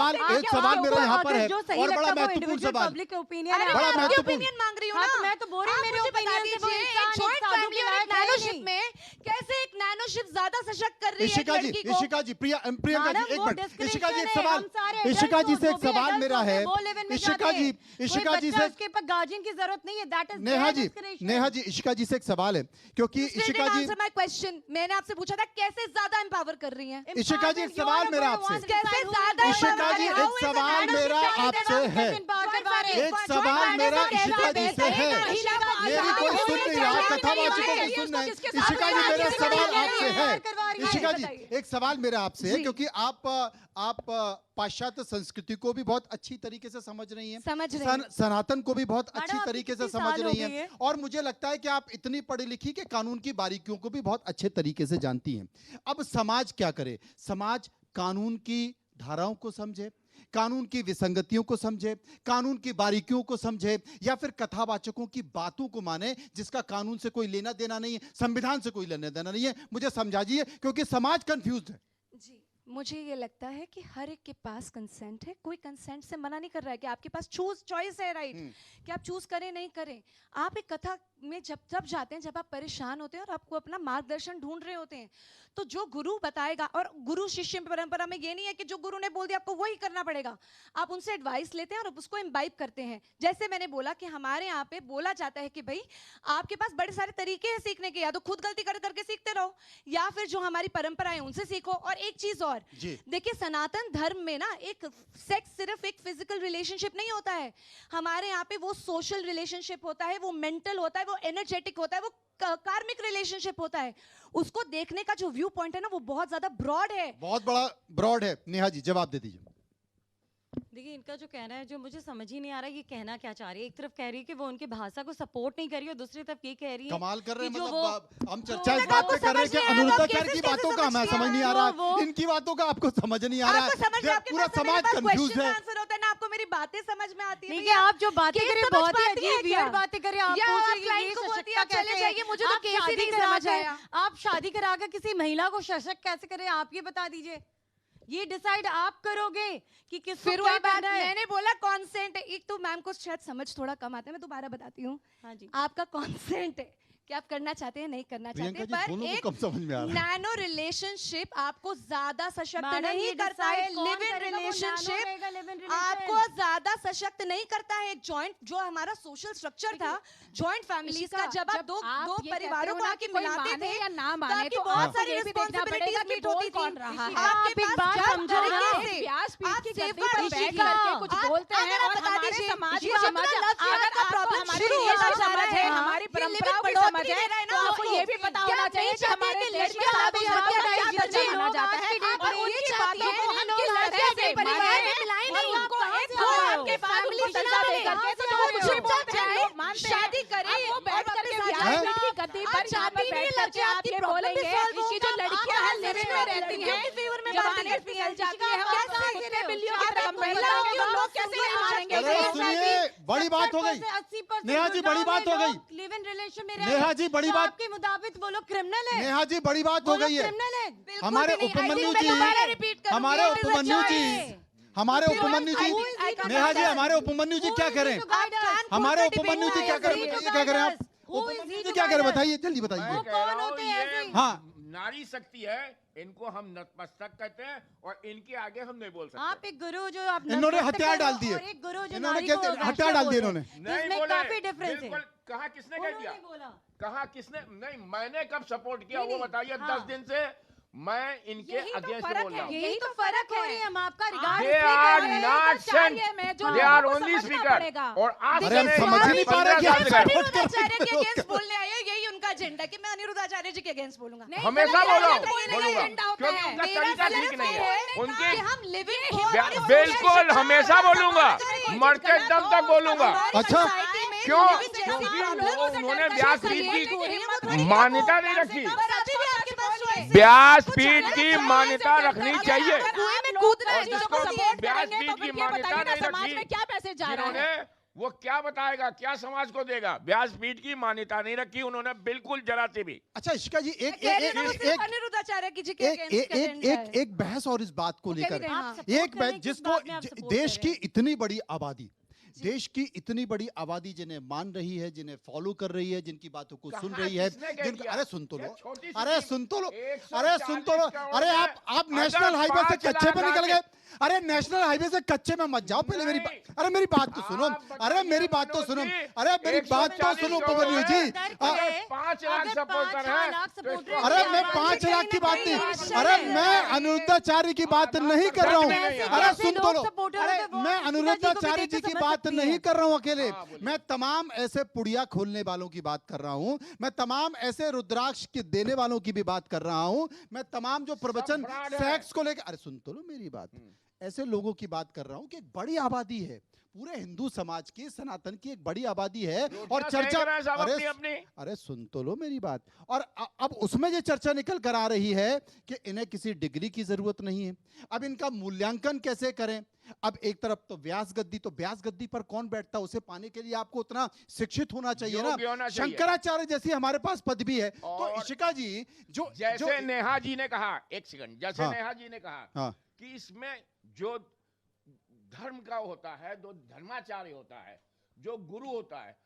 Speaker 1: पर है। एक सवाल मेरा यहाँ पर है
Speaker 8: जो सही
Speaker 1: और बड़ा
Speaker 8: लगता है वो
Speaker 1: महत्वपूर्ण
Speaker 8: individual
Speaker 1: सवाल।
Speaker 8: public opinion है।
Speaker 9: अरे
Speaker 1: बड़ा
Speaker 9: मैं आपकी
Speaker 1: महत्वपूर्ण।
Speaker 9: ओपिनियन मांग रही हूँ
Speaker 8: हाँ,
Speaker 9: ना।
Speaker 8: तो मैं तो बोल रही हूँ,
Speaker 9: आप
Speaker 8: मेरे
Speaker 9: मुझे बता
Speaker 8: opinion से वो
Speaker 9: दीजिए,
Speaker 8: इंसान
Speaker 9: एक जॉइंट
Speaker 8: साधु
Speaker 9: फैमिली
Speaker 8: के
Speaker 9: और एक
Speaker 8: लायक है
Speaker 9: नैनोशिप
Speaker 8: नहीं।
Speaker 9: में कैसे एक नैनोशिप ज्यादा सशक्त कर रही है एक
Speaker 1: इशिका जी,
Speaker 9: लड़की को?
Speaker 1: इशिका जी, प्रियंका जी,
Speaker 8: मैडम,
Speaker 1: एक
Speaker 8: वो
Speaker 1: मिनट।
Speaker 8: discrimination
Speaker 1: इशिका जी, एक
Speaker 8: है।
Speaker 1: सवाल,
Speaker 8: हम सारे
Speaker 1: इशिका
Speaker 8: adults
Speaker 1: जी
Speaker 8: हो,
Speaker 1: से
Speaker 8: जो
Speaker 1: एक
Speaker 8: भी
Speaker 1: सवाल
Speaker 8: adults
Speaker 1: मेरा
Speaker 8: होते
Speaker 1: है।
Speaker 8: हैं, वो live in में
Speaker 1: इशिका
Speaker 8: जाते
Speaker 1: जी,
Speaker 8: हैं। कोई
Speaker 1: इशिका जी
Speaker 8: बच्चा,
Speaker 1: से
Speaker 8: उसके ऊपर गार्जियन की जरूरत नहीं है। That is
Speaker 1: Neha
Speaker 8: their
Speaker 1: ji,
Speaker 8: discretion.
Speaker 1: Neha ji, Ishika जी से एक सवाल है क्योंकि इशिका जी,
Speaker 9: आंसर माय क्वेश्चन। मैंने आपसे पूछा था कैसे ज्यादा एम्पावर कर रही हैं?
Speaker 1: इशिका जी, एक सवाल मेरा आपसे।
Speaker 9: कैसे ज्यादा
Speaker 1: इशिका जी, एक सवाल मेरा आपसे है। एक सवाल मेरा इशिका जी से है। मेरी कोई सुन नहीं रहा, कथावाचकों की सुन रहे हैं। इशिका जी, मेरा सवाल आपसे है। इशिका जी, एक सवाल मेरा आपसे है क्योंकि आप पाश्चात्य संस्कृति को भी बहुत अच्छी तरीके से समझ रही हैं,
Speaker 9: समझ रही हैं।
Speaker 1: सनातन को भी बहुत अच्छी
Speaker 8: मैडम,
Speaker 1: तरीके से
Speaker 8: कितनी
Speaker 1: समझ
Speaker 8: साल हो
Speaker 1: रही
Speaker 8: गई
Speaker 1: हैं
Speaker 8: है?
Speaker 1: और मुझे लगता है कि आप इतनी पढ़ी लिखी कि कानून की बारीकियों को भी बहुत अच्छे तरीके से जानती हैं। अब समाज क्या करे? समाज कानून की धाराओं को समझे, कानून की विसंगतियों को समझे, कानून की बारीकियों को समझे, या फिर कथावाचकों की बातों को माने जिसका कानून से कोई लेना देना नहीं है, संविधान से कोई लेना देना नहीं है। मुझे समझाइए क्योंकि समाज कंफ्यूज है।
Speaker 9: जी, मुझे ये लगता है कि हर एक के पास कंसेंट है। कोई कंसेंट से मना नहीं कर रहा है कि आपके पास चॉइस है, राइट, कि आप चूज करें नहीं करें। आप एक कथा में जब जाते हैं, जब आप परेशान होते हैं और आपको अपना मार्गदर्शन ढूंढ रहे होते हैं, तो जो गुरु बताएगा, और गुरु शिष्य परंपरा में ये नहीं है कि जो गुरु ने बोल दिया आपको वही करना पड़ेगा। आप उनसे एडवाइस लेते हैं और उसको इम्बाइब करते हैं। जैसे मैंने बोला कि हमारे यहाँ पे बोला जाता है कि भाई आपके पास बड़े सारे तरीके हैं सीखने के, या तो खुद गलती कर करके सीखते रहो, या फिर जो हमारी परंपरा है उनसे सीखो। और एक चीज और, देखिए सनातन धर्म में ना एक सेक्स सिर्फ एक फिजिकल रिलेशनशिप नहीं होता है। हमारे यहाँ पे वो सोशल रिलेशनशिप होता है, वो मेंटल होता है, वो एनर्जेटिक होता है, वो कार्मिक रिलेशनशिप होता है। उसको देखने का जो व्यू पॉइंट है ना, वो बहुत ज्यादा ब्रॉड है,
Speaker 1: बहुत बड़ा ब्रॉड है। नेहा जी, जवाब दे दीजिए।
Speaker 8: देखिए, इनका जो कहना है, जो मुझे समझ ही नहीं आ रहा है, ये कहना क्या चाह रही है। एक तरफ कह रही है कि वो उनकी भाषा को सपोर्ट नहीं कर रही है, और दूसरी तरफ ये कह रही है
Speaker 1: कमाल कर रहे हैं,
Speaker 8: कि जो
Speaker 1: मतलब हम
Speaker 8: जो
Speaker 1: चर्चा इस
Speaker 8: वो-
Speaker 1: बात पे कर रहे हैं कि
Speaker 9: समझ नहीं आ रहा,
Speaker 1: अनुरुद्धाचार्य
Speaker 9: तो
Speaker 1: की
Speaker 9: कैसे
Speaker 1: बातों का हमें
Speaker 9: समझती
Speaker 1: समझ नहीं आ
Speaker 8: हैं?
Speaker 1: रहा
Speaker 8: वो-
Speaker 1: है, इनकी बातों का आपको समझ नहीं आ रहा
Speaker 9: आपको समझ
Speaker 1: है।
Speaker 9: आपके
Speaker 1: पूरा
Speaker 9: पास मेरे
Speaker 1: समाज
Speaker 9: पास
Speaker 1: कंफ्यूज
Speaker 9: question
Speaker 1: है।
Speaker 9: आंसर होता है ना, आपको मेरी बातें समझ में आती है।
Speaker 8: देखिए, आप जो बातें
Speaker 9: केस
Speaker 8: कर रहे हो
Speaker 9: समझ
Speaker 8: बहुत ही
Speaker 9: पाती हैं
Speaker 8: अजीब
Speaker 9: क्या?
Speaker 8: वियर्ड बातें कर रहे हो। आप
Speaker 9: या
Speaker 8: पूछ
Speaker 9: आप
Speaker 8: रही हैं
Speaker 9: क्लाइंट
Speaker 8: ये
Speaker 9: को बोलती हैं,
Speaker 8: सशक्ता
Speaker 9: आप चले
Speaker 8: कैसे है?
Speaker 9: जाइए, मुझे तो
Speaker 8: आप
Speaker 9: केस ही
Speaker 8: शादी
Speaker 9: नहीं
Speaker 8: कराकर-
Speaker 9: समझ आया।
Speaker 8: आप शादी कराकर किसी महिला को सशक्त कैसे करें, आप ये बता दीजिए। ये डिसाइड आप करोगे कि किसको
Speaker 9: फिर
Speaker 8: क्या
Speaker 9: वही बात
Speaker 8: करना है।
Speaker 9: मैंने बोला कॉन्सेंट है। एक तो मैम को शायद समझ थोड़ा कम आता है, मैं दोबारा बताती हूँ।
Speaker 8: हाँ जी।
Speaker 9: आपका कॉन्सेंट है कि आप करना चाहते हैं नहीं करना चाहते,
Speaker 1: प्रियंका जी, दोनों
Speaker 9: पर
Speaker 1: को कम समझ में आ रहा है।
Speaker 9: नैनो रिलेशनशिप आपको ज्यादा सशक्त
Speaker 8: मैडम,
Speaker 9: नहीं
Speaker 8: ये
Speaker 9: करता है।
Speaker 8: decide कौन
Speaker 9: लिव इन
Speaker 8: करेगा? वो nano
Speaker 9: रिलेशनशिप
Speaker 8: रहेगा, live in relation।
Speaker 9: आपको ज्यादा सशक्त नहीं करता है। एक जॉइंट जो हमारा सोशल स्ट्रक्चर था, जॉइंट फैमिलीज का, जब आप दो
Speaker 6: ये
Speaker 9: परिवारों
Speaker 6: कहते
Speaker 9: को
Speaker 6: हो ना
Speaker 9: आके
Speaker 6: कि कोई
Speaker 9: मिलाते
Speaker 6: माने
Speaker 9: थे
Speaker 6: या ना
Speaker 9: तो
Speaker 6: माने,
Speaker 9: आपकी
Speaker 6: तो
Speaker 9: बहुत
Speaker 6: आपको
Speaker 9: सारी
Speaker 6: ये भी देखना पड़ेगा
Speaker 9: रिस्पॉन्सिबिलिटीज
Speaker 6: कि
Speaker 9: मीट
Speaker 6: बोल
Speaker 9: होती थी।
Speaker 6: कौन रहा है।
Speaker 8: आप
Speaker 9: आपके
Speaker 8: एक
Speaker 9: पास
Speaker 8: बात
Speaker 9: जब
Speaker 8: समझो ना,
Speaker 9: तरीके से
Speaker 6: व्यासपीठ
Speaker 9: आप
Speaker 6: की गद्दी
Speaker 9: safeguard
Speaker 6: पर बैठ
Speaker 9: शीशिका,
Speaker 6: करके कुछ
Speaker 9: आप
Speaker 6: बोलते हैं
Speaker 9: अगर आप
Speaker 6: और
Speaker 9: बता
Speaker 6: हमारे
Speaker 9: दीजिए,
Speaker 6: समाज
Speaker 9: ये
Speaker 6: को
Speaker 9: जो
Speaker 6: समझ,
Speaker 9: अपना love
Speaker 6: अगर
Speaker 9: का
Speaker 6: आपको
Speaker 9: problem
Speaker 6: हमारे
Speaker 9: शुरू
Speaker 6: देश
Speaker 9: होता
Speaker 6: की
Speaker 9: जा
Speaker 6: समझ
Speaker 9: रहा
Speaker 6: है,
Speaker 9: है,
Speaker 6: हमारी
Speaker 9: ये
Speaker 6: परंपराओं की
Speaker 9: लिविंग
Speaker 6: समझ है,
Speaker 9: बढ़ोतरी दे रहा है ना
Speaker 6: तो आपको
Speaker 9: आपको।
Speaker 6: ये भी पता
Speaker 9: क्या
Speaker 6: होना
Speaker 9: आप
Speaker 6: चाहिए
Speaker 9: नहीं
Speaker 6: कि
Speaker 9: चाहते
Speaker 6: हमारे
Speaker 9: कि
Speaker 6: देश में
Speaker 9: लड़कियां
Speaker 6: शादी
Speaker 9: आप
Speaker 6: शुरू
Speaker 9: यहाँ
Speaker 6: का
Speaker 9: पे
Speaker 6: क्या दर्जा
Speaker 9: लोग
Speaker 6: माना जाता है
Speaker 9: आप
Speaker 6: और
Speaker 9: ये
Speaker 6: उनकी
Speaker 9: चाहती
Speaker 6: बातों
Speaker 9: हैं
Speaker 6: को
Speaker 9: कि
Speaker 6: हम
Speaker 9: लोग
Speaker 6: किस
Speaker 9: लड़के
Speaker 6: तरह
Speaker 9: अपने
Speaker 6: से
Speaker 9: परिवार
Speaker 6: माने
Speaker 9: में मिलाएं
Speaker 6: और
Speaker 9: नहीं।
Speaker 6: उनको एक
Speaker 9: वो
Speaker 6: समाज
Speaker 9: आपके
Speaker 6: के
Speaker 9: फैमिली
Speaker 6: उनको सजा
Speaker 9: में
Speaker 6: दे करके तो जो कुछ भी बोलते हैं लोग मानते हैं।
Speaker 9: शादी करें
Speaker 6: अब वो बैठ
Speaker 9: और
Speaker 6: करके
Speaker 9: वापस आ
Speaker 6: व्यासपीठ
Speaker 9: जाएं।
Speaker 6: की गद्दी पर
Speaker 9: आप
Speaker 6: यहाँ पर
Speaker 9: चाहती नहीं
Speaker 6: बैठ
Speaker 9: है
Speaker 6: करके आप
Speaker 9: आपकी
Speaker 6: ये
Speaker 9: प्रॉब्लम भी
Speaker 6: बोलेंगे
Speaker 9: solve हो।
Speaker 6: कि जो लड़कियां
Speaker 9: आप
Speaker 6: हैं लिविंग में रहती
Speaker 9: लड़कियों के favor में
Speaker 6: हैं, जब
Speaker 9: बातें
Speaker 6: आगे
Speaker 9: करती हैं।
Speaker 6: फिसल जाती है, हम
Speaker 9: कैसे
Speaker 6: उसको कुत्ते बिल्लियों की
Speaker 9: आप
Speaker 6: तरह
Speaker 9: एक
Speaker 6: कंपेयर
Speaker 9: महिला
Speaker 6: करेंगे,
Speaker 9: हो,
Speaker 6: तो लोग कैसे नहीं मानेंगे?
Speaker 1: अरे सुनिए, बड़ी बात हो गई।
Speaker 8: 80%
Speaker 1: नेहा जी, बड़ी बात हो गई।
Speaker 8: लिव इन रिलेशन में
Speaker 1: नेहा जी, बड़ी बात-
Speaker 8: आपके मुताबिक वो लोग क्रिमिनल है।
Speaker 1: नेहा जी, बड़ी बात हो गई है।
Speaker 8: क्रिमिनल है।
Speaker 1: हमारे उपमन्यु जी, हमारे उपमन्यु जी, हमारे उपमन्यु जी, नेहा जी, हमारे उपमन्यु जी क्या करें? हमारे उपमन्यु जी क्या करें? बताइए क्या करें आप? उपमन्यु जी क्या करें? बताइए, जल्दी
Speaker 7: मैं
Speaker 1: बताइए।
Speaker 7: कह रहा
Speaker 8: कौन
Speaker 7: हूं,
Speaker 8: होते हैं
Speaker 7: ये
Speaker 8: ऐसे?
Speaker 1: हाँ।
Speaker 7: नारी शक्ति है, इनको हम नतमस्तक कहते हैं और इनके आगे हम नहीं बोल सकते।
Speaker 8: आप एक गुरु जो आप
Speaker 1: इन्होंने
Speaker 8: नतमस्तक
Speaker 1: हथियार
Speaker 8: करो
Speaker 1: डाल दिए।
Speaker 8: और एक गुरु जो
Speaker 1: इन्होंने
Speaker 8: नारी
Speaker 1: कहते-
Speaker 8: को
Speaker 1: हथियार डाल दिए
Speaker 8: बोलते हैं।
Speaker 1: इन्होंने।
Speaker 8: तो इसमें
Speaker 7: बोले,
Speaker 8: काफी डिफरेंस है।
Speaker 7: बिल्कुल। कहा किसने कह दिया?
Speaker 8: उन्होंने बोला।
Speaker 7: कहा किसने? नहीं, मैंने कब सपोर्ट किया
Speaker 8: नहीं,
Speaker 7: वो
Speaker 8: नहीं,
Speaker 7: बताइए।
Speaker 8: हाँ।
Speaker 7: 10 दिन से मैं इनके अगेंस्ट बोल रहा हूँ।
Speaker 8: यही तो फर्क है। हम आपका regard
Speaker 7: They are not sent. They are only speaker. और आज
Speaker 1: अरे हम समझ ही नहीं पा रहे कि
Speaker 7: पंद्रह साल से
Speaker 1: अनिरुद्ध
Speaker 7: कर-
Speaker 1: आचार्य
Speaker 9: के अगेंस्ट बोलने आए हैं, यही उनका एजेंडा कि मैं अनिरुद्ध आचार्य जी के अगेंस्ट बोलूंगा।
Speaker 7: हमेशा बोला हूँ,
Speaker 9: बोलने का
Speaker 7: बोलूंगा,
Speaker 9: एजेंडा होता
Speaker 7: क्योंकि
Speaker 9: है।
Speaker 7: उनका
Speaker 9: मेरा
Speaker 7: तरीका
Speaker 9: सिर्फ
Speaker 7: ठीक नहीं
Speaker 9: ये
Speaker 7: है।
Speaker 9: कि
Speaker 7: उनकी
Speaker 9: हम लिविंग
Speaker 7: बिल्कुल हमेशा बोलूंगा, मरते दम तक बोलूंगा।
Speaker 1: अच्छा।
Speaker 7: क्यों? क्योंकि उन्होंने व्यासपीठ की मान्यता नहीं रखी। व्यासपीठ की मान्यता रखनी चाहिए।
Speaker 9: कुएं में कूदना है
Speaker 7: और
Speaker 9: जिसको
Speaker 7: जिसको
Speaker 9: सपोर्ट
Speaker 7: व्यासपीठ की मान्यता नहीं
Speaker 6: समाज में
Speaker 7: रखी,
Speaker 6: क्या मैसेज जा रहा है?
Speaker 7: जिन्होंने वो क्या बताएगा, क्या समाज को देगा? व्यासपीठ की मान्यता नहीं रखी उन्होंने, बिल्कुल जरा सी भी।
Speaker 1: अच्छा इशिका जी, एक
Speaker 9: अनिरुद्ध आचार्य की जी के against
Speaker 1: एक बहस और इस बात को लेकर,
Speaker 9: रहे हैं, हाँ।
Speaker 1: एक बहस जिसको देश की इतनी बड़ी आबादी, देश की इतनी बड़ी आबादी जिन्हें मान रही है, जिन्हें फॉलो कर रही है, जिनकी बातों को सुन रही है,
Speaker 7: किसने कह
Speaker 1: जिनको
Speaker 7: दिया?
Speaker 1: अरे सुन तो लो,
Speaker 7: ये छोटी सी
Speaker 1: अरे
Speaker 7: चीज,
Speaker 1: सुन तो लो,
Speaker 7: 140
Speaker 1: अरे सुन तो लो,
Speaker 7: करोड़
Speaker 1: अरे
Speaker 7: में
Speaker 1: आप
Speaker 7: अगर
Speaker 1: नेशनल हाईवे से
Speaker 7: 5
Speaker 1: कच्चे पे
Speaker 7: लाख
Speaker 1: निकल
Speaker 7: आके-
Speaker 1: गए। अरे नेशनल हाईवे से कच्चे में मत जाओ, पहले मेरी अरे मेरी बात तो सुनो, अरे मेरी बात तो सुनो, अरे मेरी बात तो सुनो उपमन्यु जी।
Speaker 7: 5 लाख सपोर्टर है।
Speaker 1: अरे मैं 5 लाख की बात नहीं, अरे मैं अनिरुद्धाचार्य की बात नहीं कर रहा हूँ। अरे सुन तो लो, अरे मैं अनिरुद्धाचार्य जी की बात नहीं कर रहा हूँ अकेले, मैं तमाम ऐसे पुड़िया खोलने वालों की बात कर रहा हूँ, मैं तमाम ऐसे रुद्राक्ष के देने वालों की भी बात कर रहा हूँ, मैं तमाम जो प्रवचन सेक्स को लेकर, अरे सुन तो लो मेरी बात, ऐसे लोगों की बात कर रहा हूँ कि एक बड़ी आबादी है, पूरे हिंदू समाज की, सनातन की एक बड़ी आबादी है और चर्चा, अरे सुन तो लो मेरी बात, और अब उसमें ये चर्चा निकल कर आ रही है कि इन्हें किसी डिग्री की जरूरत नहीं है। अब इनका मूल्यांकन कैसे करें? अब एक तरफ तो व्यास गद्दी, तो व्यास गद्दी पर कौन बैठता है? उसे पाने के लिए आपको उतना शिक्षित होना चाहिए ना। शंकराचार्य जैसी हमारे पास पदवी है। तो इशिका जी जो
Speaker 7: जैसे नेहा जी ने कहा, एक सेकंड, जैसे
Speaker 1: हाँ,
Speaker 7: नेहा जी ने कहा
Speaker 1: हाँ,
Speaker 7: कि इसमें जो धर्म का होता है, जो धर्माचार्य होता है, जो गुरु होता है,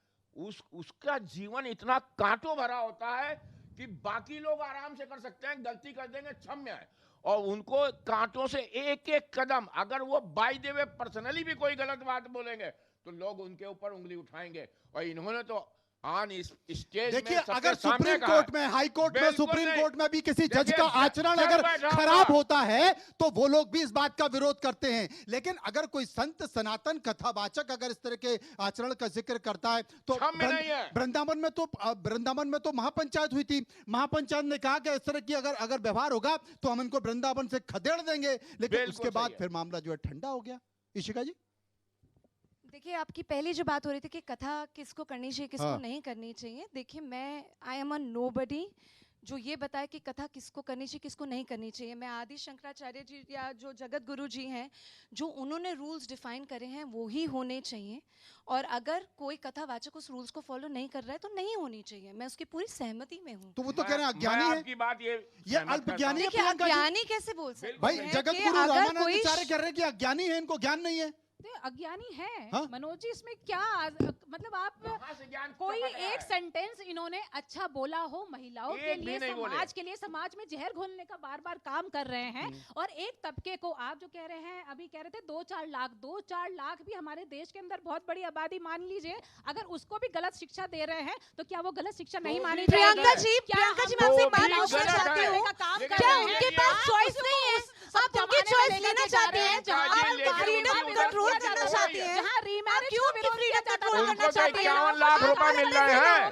Speaker 7: उसका जीवन इतना कांटों भरा होता है कि बाकी लोग आराम से कर सकते हैं, गलती कर देंगे क्षम्य है, और उनको कांटों से एक एक कदम, अगर वो बाय द वे पर्सनली भी कोई गलत बात बोलेंगे तो लोग उनके ऊपर उंगली उठाएंगे। और इन्होंने तो ऑन स्टेज
Speaker 1: देखिए,
Speaker 7: में
Speaker 1: अगर सुप्रीम कोर्ट में, हाई कोर्ट में,
Speaker 7: बिल्कुल
Speaker 1: सुप्रीम
Speaker 7: नहीं।
Speaker 1: कोर्ट में भी किसी जज
Speaker 7: देखिए,
Speaker 1: का आचरण
Speaker 7: जज
Speaker 1: अगर
Speaker 7: बैठा
Speaker 1: खराब
Speaker 7: होगा।
Speaker 1: होता है तो वो लोग भी इस बात का विरोध करते हैं। लेकिन अगर कोई संत, सनातन, कथावाचक अगर इस तरह के आचरण का जिक्र करता है तो वृंदावन में तो महापंचायत हुई थी। महापंचायत ने कहा कि इस तरह की अगर व्यवहार होगा तो हम इनको वृंदावन से खदेड़ देंगे। लेकिन उसके बाद फिर मामला जो है ठंडा हो गया। इशिका जी,
Speaker 9: देखिए, आपकी पहली जो बात हो रही थी कि कथा किसको करनी चाहिए, किसको
Speaker 1: हाँ,
Speaker 9: नहीं करनी चाहिए, देखिए मैं आई एम अ नोबडी जो ये बताए कि कथा किसको करनी चाहिए किसको नहीं करनी चाहिए। मैं आदि शंकराचार्य जी या जो जगत गुरु जी हैं, जो उन्होंने रूल्स डिफाइन करे हैं वो ही होने चाहिए, और अगर कोई कथावाचक उस रूल्स को फॉलो नहीं कर रहा है तो नहीं होनी चाहिए। मैं उसकी पूरी सहमति में हूँ।
Speaker 1: तो वो तो कह रहे हैं अज्ञानी है।
Speaker 7: आपकी बात ये
Speaker 1: अल्पज्ञानी है
Speaker 9: देखिए,
Speaker 1: प्रियंका जी।
Speaker 9: अज्ञानी कैसे बोल सकते
Speaker 1: भाई
Speaker 9: हैं
Speaker 1: जगत
Speaker 9: कि
Speaker 1: गुरु
Speaker 9: अगर
Speaker 1: रामानंद
Speaker 9: कोई
Speaker 1: आचार्य कह रहे हैं कि अज्ञानी है, इनको ज्ञान नहीं है।
Speaker 6: अज्ञानी है
Speaker 1: हाँ?
Speaker 6: मनोज जी, इसमें क्या मतलब आप
Speaker 7: कहाँ से ज्ञान
Speaker 6: कोई
Speaker 7: टपक रहा
Speaker 6: एक
Speaker 7: है?
Speaker 6: सेंटेंस इन्होंने अच्छा बोला हो महिलाओं
Speaker 7: एक
Speaker 6: के
Speaker 7: भी
Speaker 6: लिए,
Speaker 7: नहीं बोले।
Speaker 6: समाज के लिए, समाज में जहर घोलने का बार बार काम कर रहे हैं। और एक तबके को आप जो कह रहे हैं, अभी कह रहे थे 2-4 लाख भी हमारे देश के अंदर बहुत बड़ी आबादी, मान लीजिए अगर उसको भी गलत शिक्षा दे रहे हैं तो क्या वो गलत शिक्षा नहीं मानी जाएगी?
Speaker 9: प्रियंका जी,
Speaker 6: क्या
Speaker 9: प्रियंका जी,
Speaker 6: हम
Speaker 9: मैं आपसे
Speaker 7: तो
Speaker 9: एक बात
Speaker 7: भी
Speaker 9: पूछना
Speaker 7: गलत
Speaker 9: चाहती
Speaker 7: है।
Speaker 9: हूँ,
Speaker 7: लेकिन
Speaker 9: क्या
Speaker 7: ये
Speaker 9: उनके
Speaker 7: भी
Speaker 9: पास
Speaker 7: आप
Speaker 9: चॉइस नहीं है? आप उनकी चॉइस लेना चाहते हैं,
Speaker 6: जहाँ
Speaker 9: आप
Speaker 7: लेके
Speaker 9: फ्रीडम
Speaker 7: उनकी
Speaker 9: कंट्रोल
Speaker 7: उधर
Speaker 9: करना
Speaker 7: हो
Speaker 9: चाहते
Speaker 7: रही है।
Speaker 9: हैं,
Speaker 6: जहाँ रीमैरिज
Speaker 9: क्यों
Speaker 6: को
Speaker 9: उनकी
Speaker 6: विरोध
Speaker 9: फ्रीडम
Speaker 6: किया जाता
Speaker 9: कंट्रोल
Speaker 6: है,
Speaker 9: करना
Speaker 7: उनको तो
Speaker 9: चाहते हैं?
Speaker 7: 51 लाख रुपए मिल रहे हैं।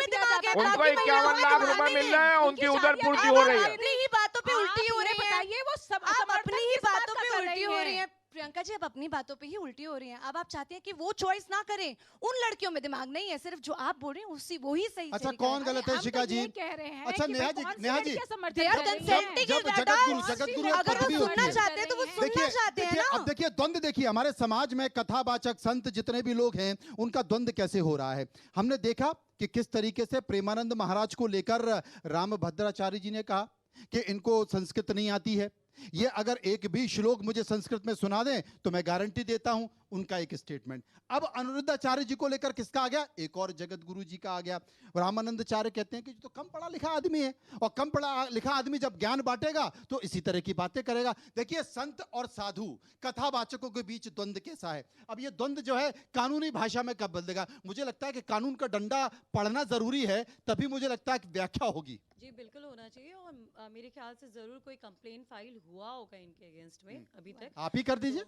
Speaker 7: उनको 51 लाख रुपए मिल रहे हैं, उनकी उधर पूर्ति हो रही है।
Speaker 9: अपनी ही बातों पे उल्टी हो रही है।
Speaker 6: बताइए वो सब
Speaker 9: आप अपनी ही
Speaker 6: किस बात
Speaker 9: बातों
Speaker 6: का
Speaker 9: पे
Speaker 6: कर
Speaker 9: उल्टी
Speaker 6: रही
Speaker 9: हो
Speaker 6: हैं?
Speaker 9: रही हैं। प्रियंका जी, आप अपनी बातों पे ही उल्टी हो रही हैं। अब आप चाहते हैं कि वो चॉइस ना करें। उन लड़कियों में दिमाग नहीं है, सिर्फ जो आप बोल रहे हैं उसी वो ही सही।
Speaker 1: अच्छा, कौन गलत है शिखा जी?
Speaker 6: कह रहे हैं
Speaker 1: अच्छा,
Speaker 6: कि
Speaker 1: नेहा
Speaker 6: भाई
Speaker 1: जी,
Speaker 6: कौन सी
Speaker 1: नेहा जी,
Speaker 6: लड़कियां समर्थन
Speaker 9: They are
Speaker 6: कर रही हैं?
Speaker 9: consenting
Speaker 1: जब
Speaker 9: in
Speaker 1: जगत
Speaker 9: that
Speaker 1: गुरु एक
Speaker 9: अगर वो
Speaker 1: पदवी होती
Speaker 9: सुनना
Speaker 1: है।
Speaker 9: चाहते हैं तो वो सुनना
Speaker 1: देखिए
Speaker 9: चाहते हैं
Speaker 1: देखिए,
Speaker 9: ना।
Speaker 1: अब देखिए द्वंद देखिए, हमारे समाज में कथावाचक संत जितने भी लोग हैं उनका द्वंद कैसे हो रहा है। हमने देखा कि किस तरीके से प्रेमानंद महाराज को लेकर रामभद्राचार्य जी ने कहा कि इनको संस्कृत नहीं आती है, ये अगर एक भी श्लोक मुझे संस्कृत में सुना दें तो मैं गारंटी देता हूं, उनका एक स्टेटमेंट। अब अनिरुद्धाचार्य जी को लेकर किसका आ गया? एक और जगत गुरु जी का आ गया। रामानंदाचार्य कहते हैं कि जो तो कम पढ़ा लिखा आदमी है, और कम पढ़ा लिखा आदमी जब ज्ञान बांटेगा तो इसी तरह की बातें करेगा। देखिए, संत और साधु कथावाचकों के बीच द्वंद कैसा है। अब ये द्वंद जो है कानूनी भाषा में कब बदलेगा? मुझे लगता है कि कानून का डंडा पढ़ना जरूरी है, तभी मुझे लगता है कि व्याख्या होगी।
Speaker 8: जी बिल्कुल होना चाहिए, और मेरे ख्याल से जरूर कोई कंप्लेन फाइल हुआ होगा इनके अगेंस्ट में अभी तक।
Speaker 1: आप ही कर दीजिए,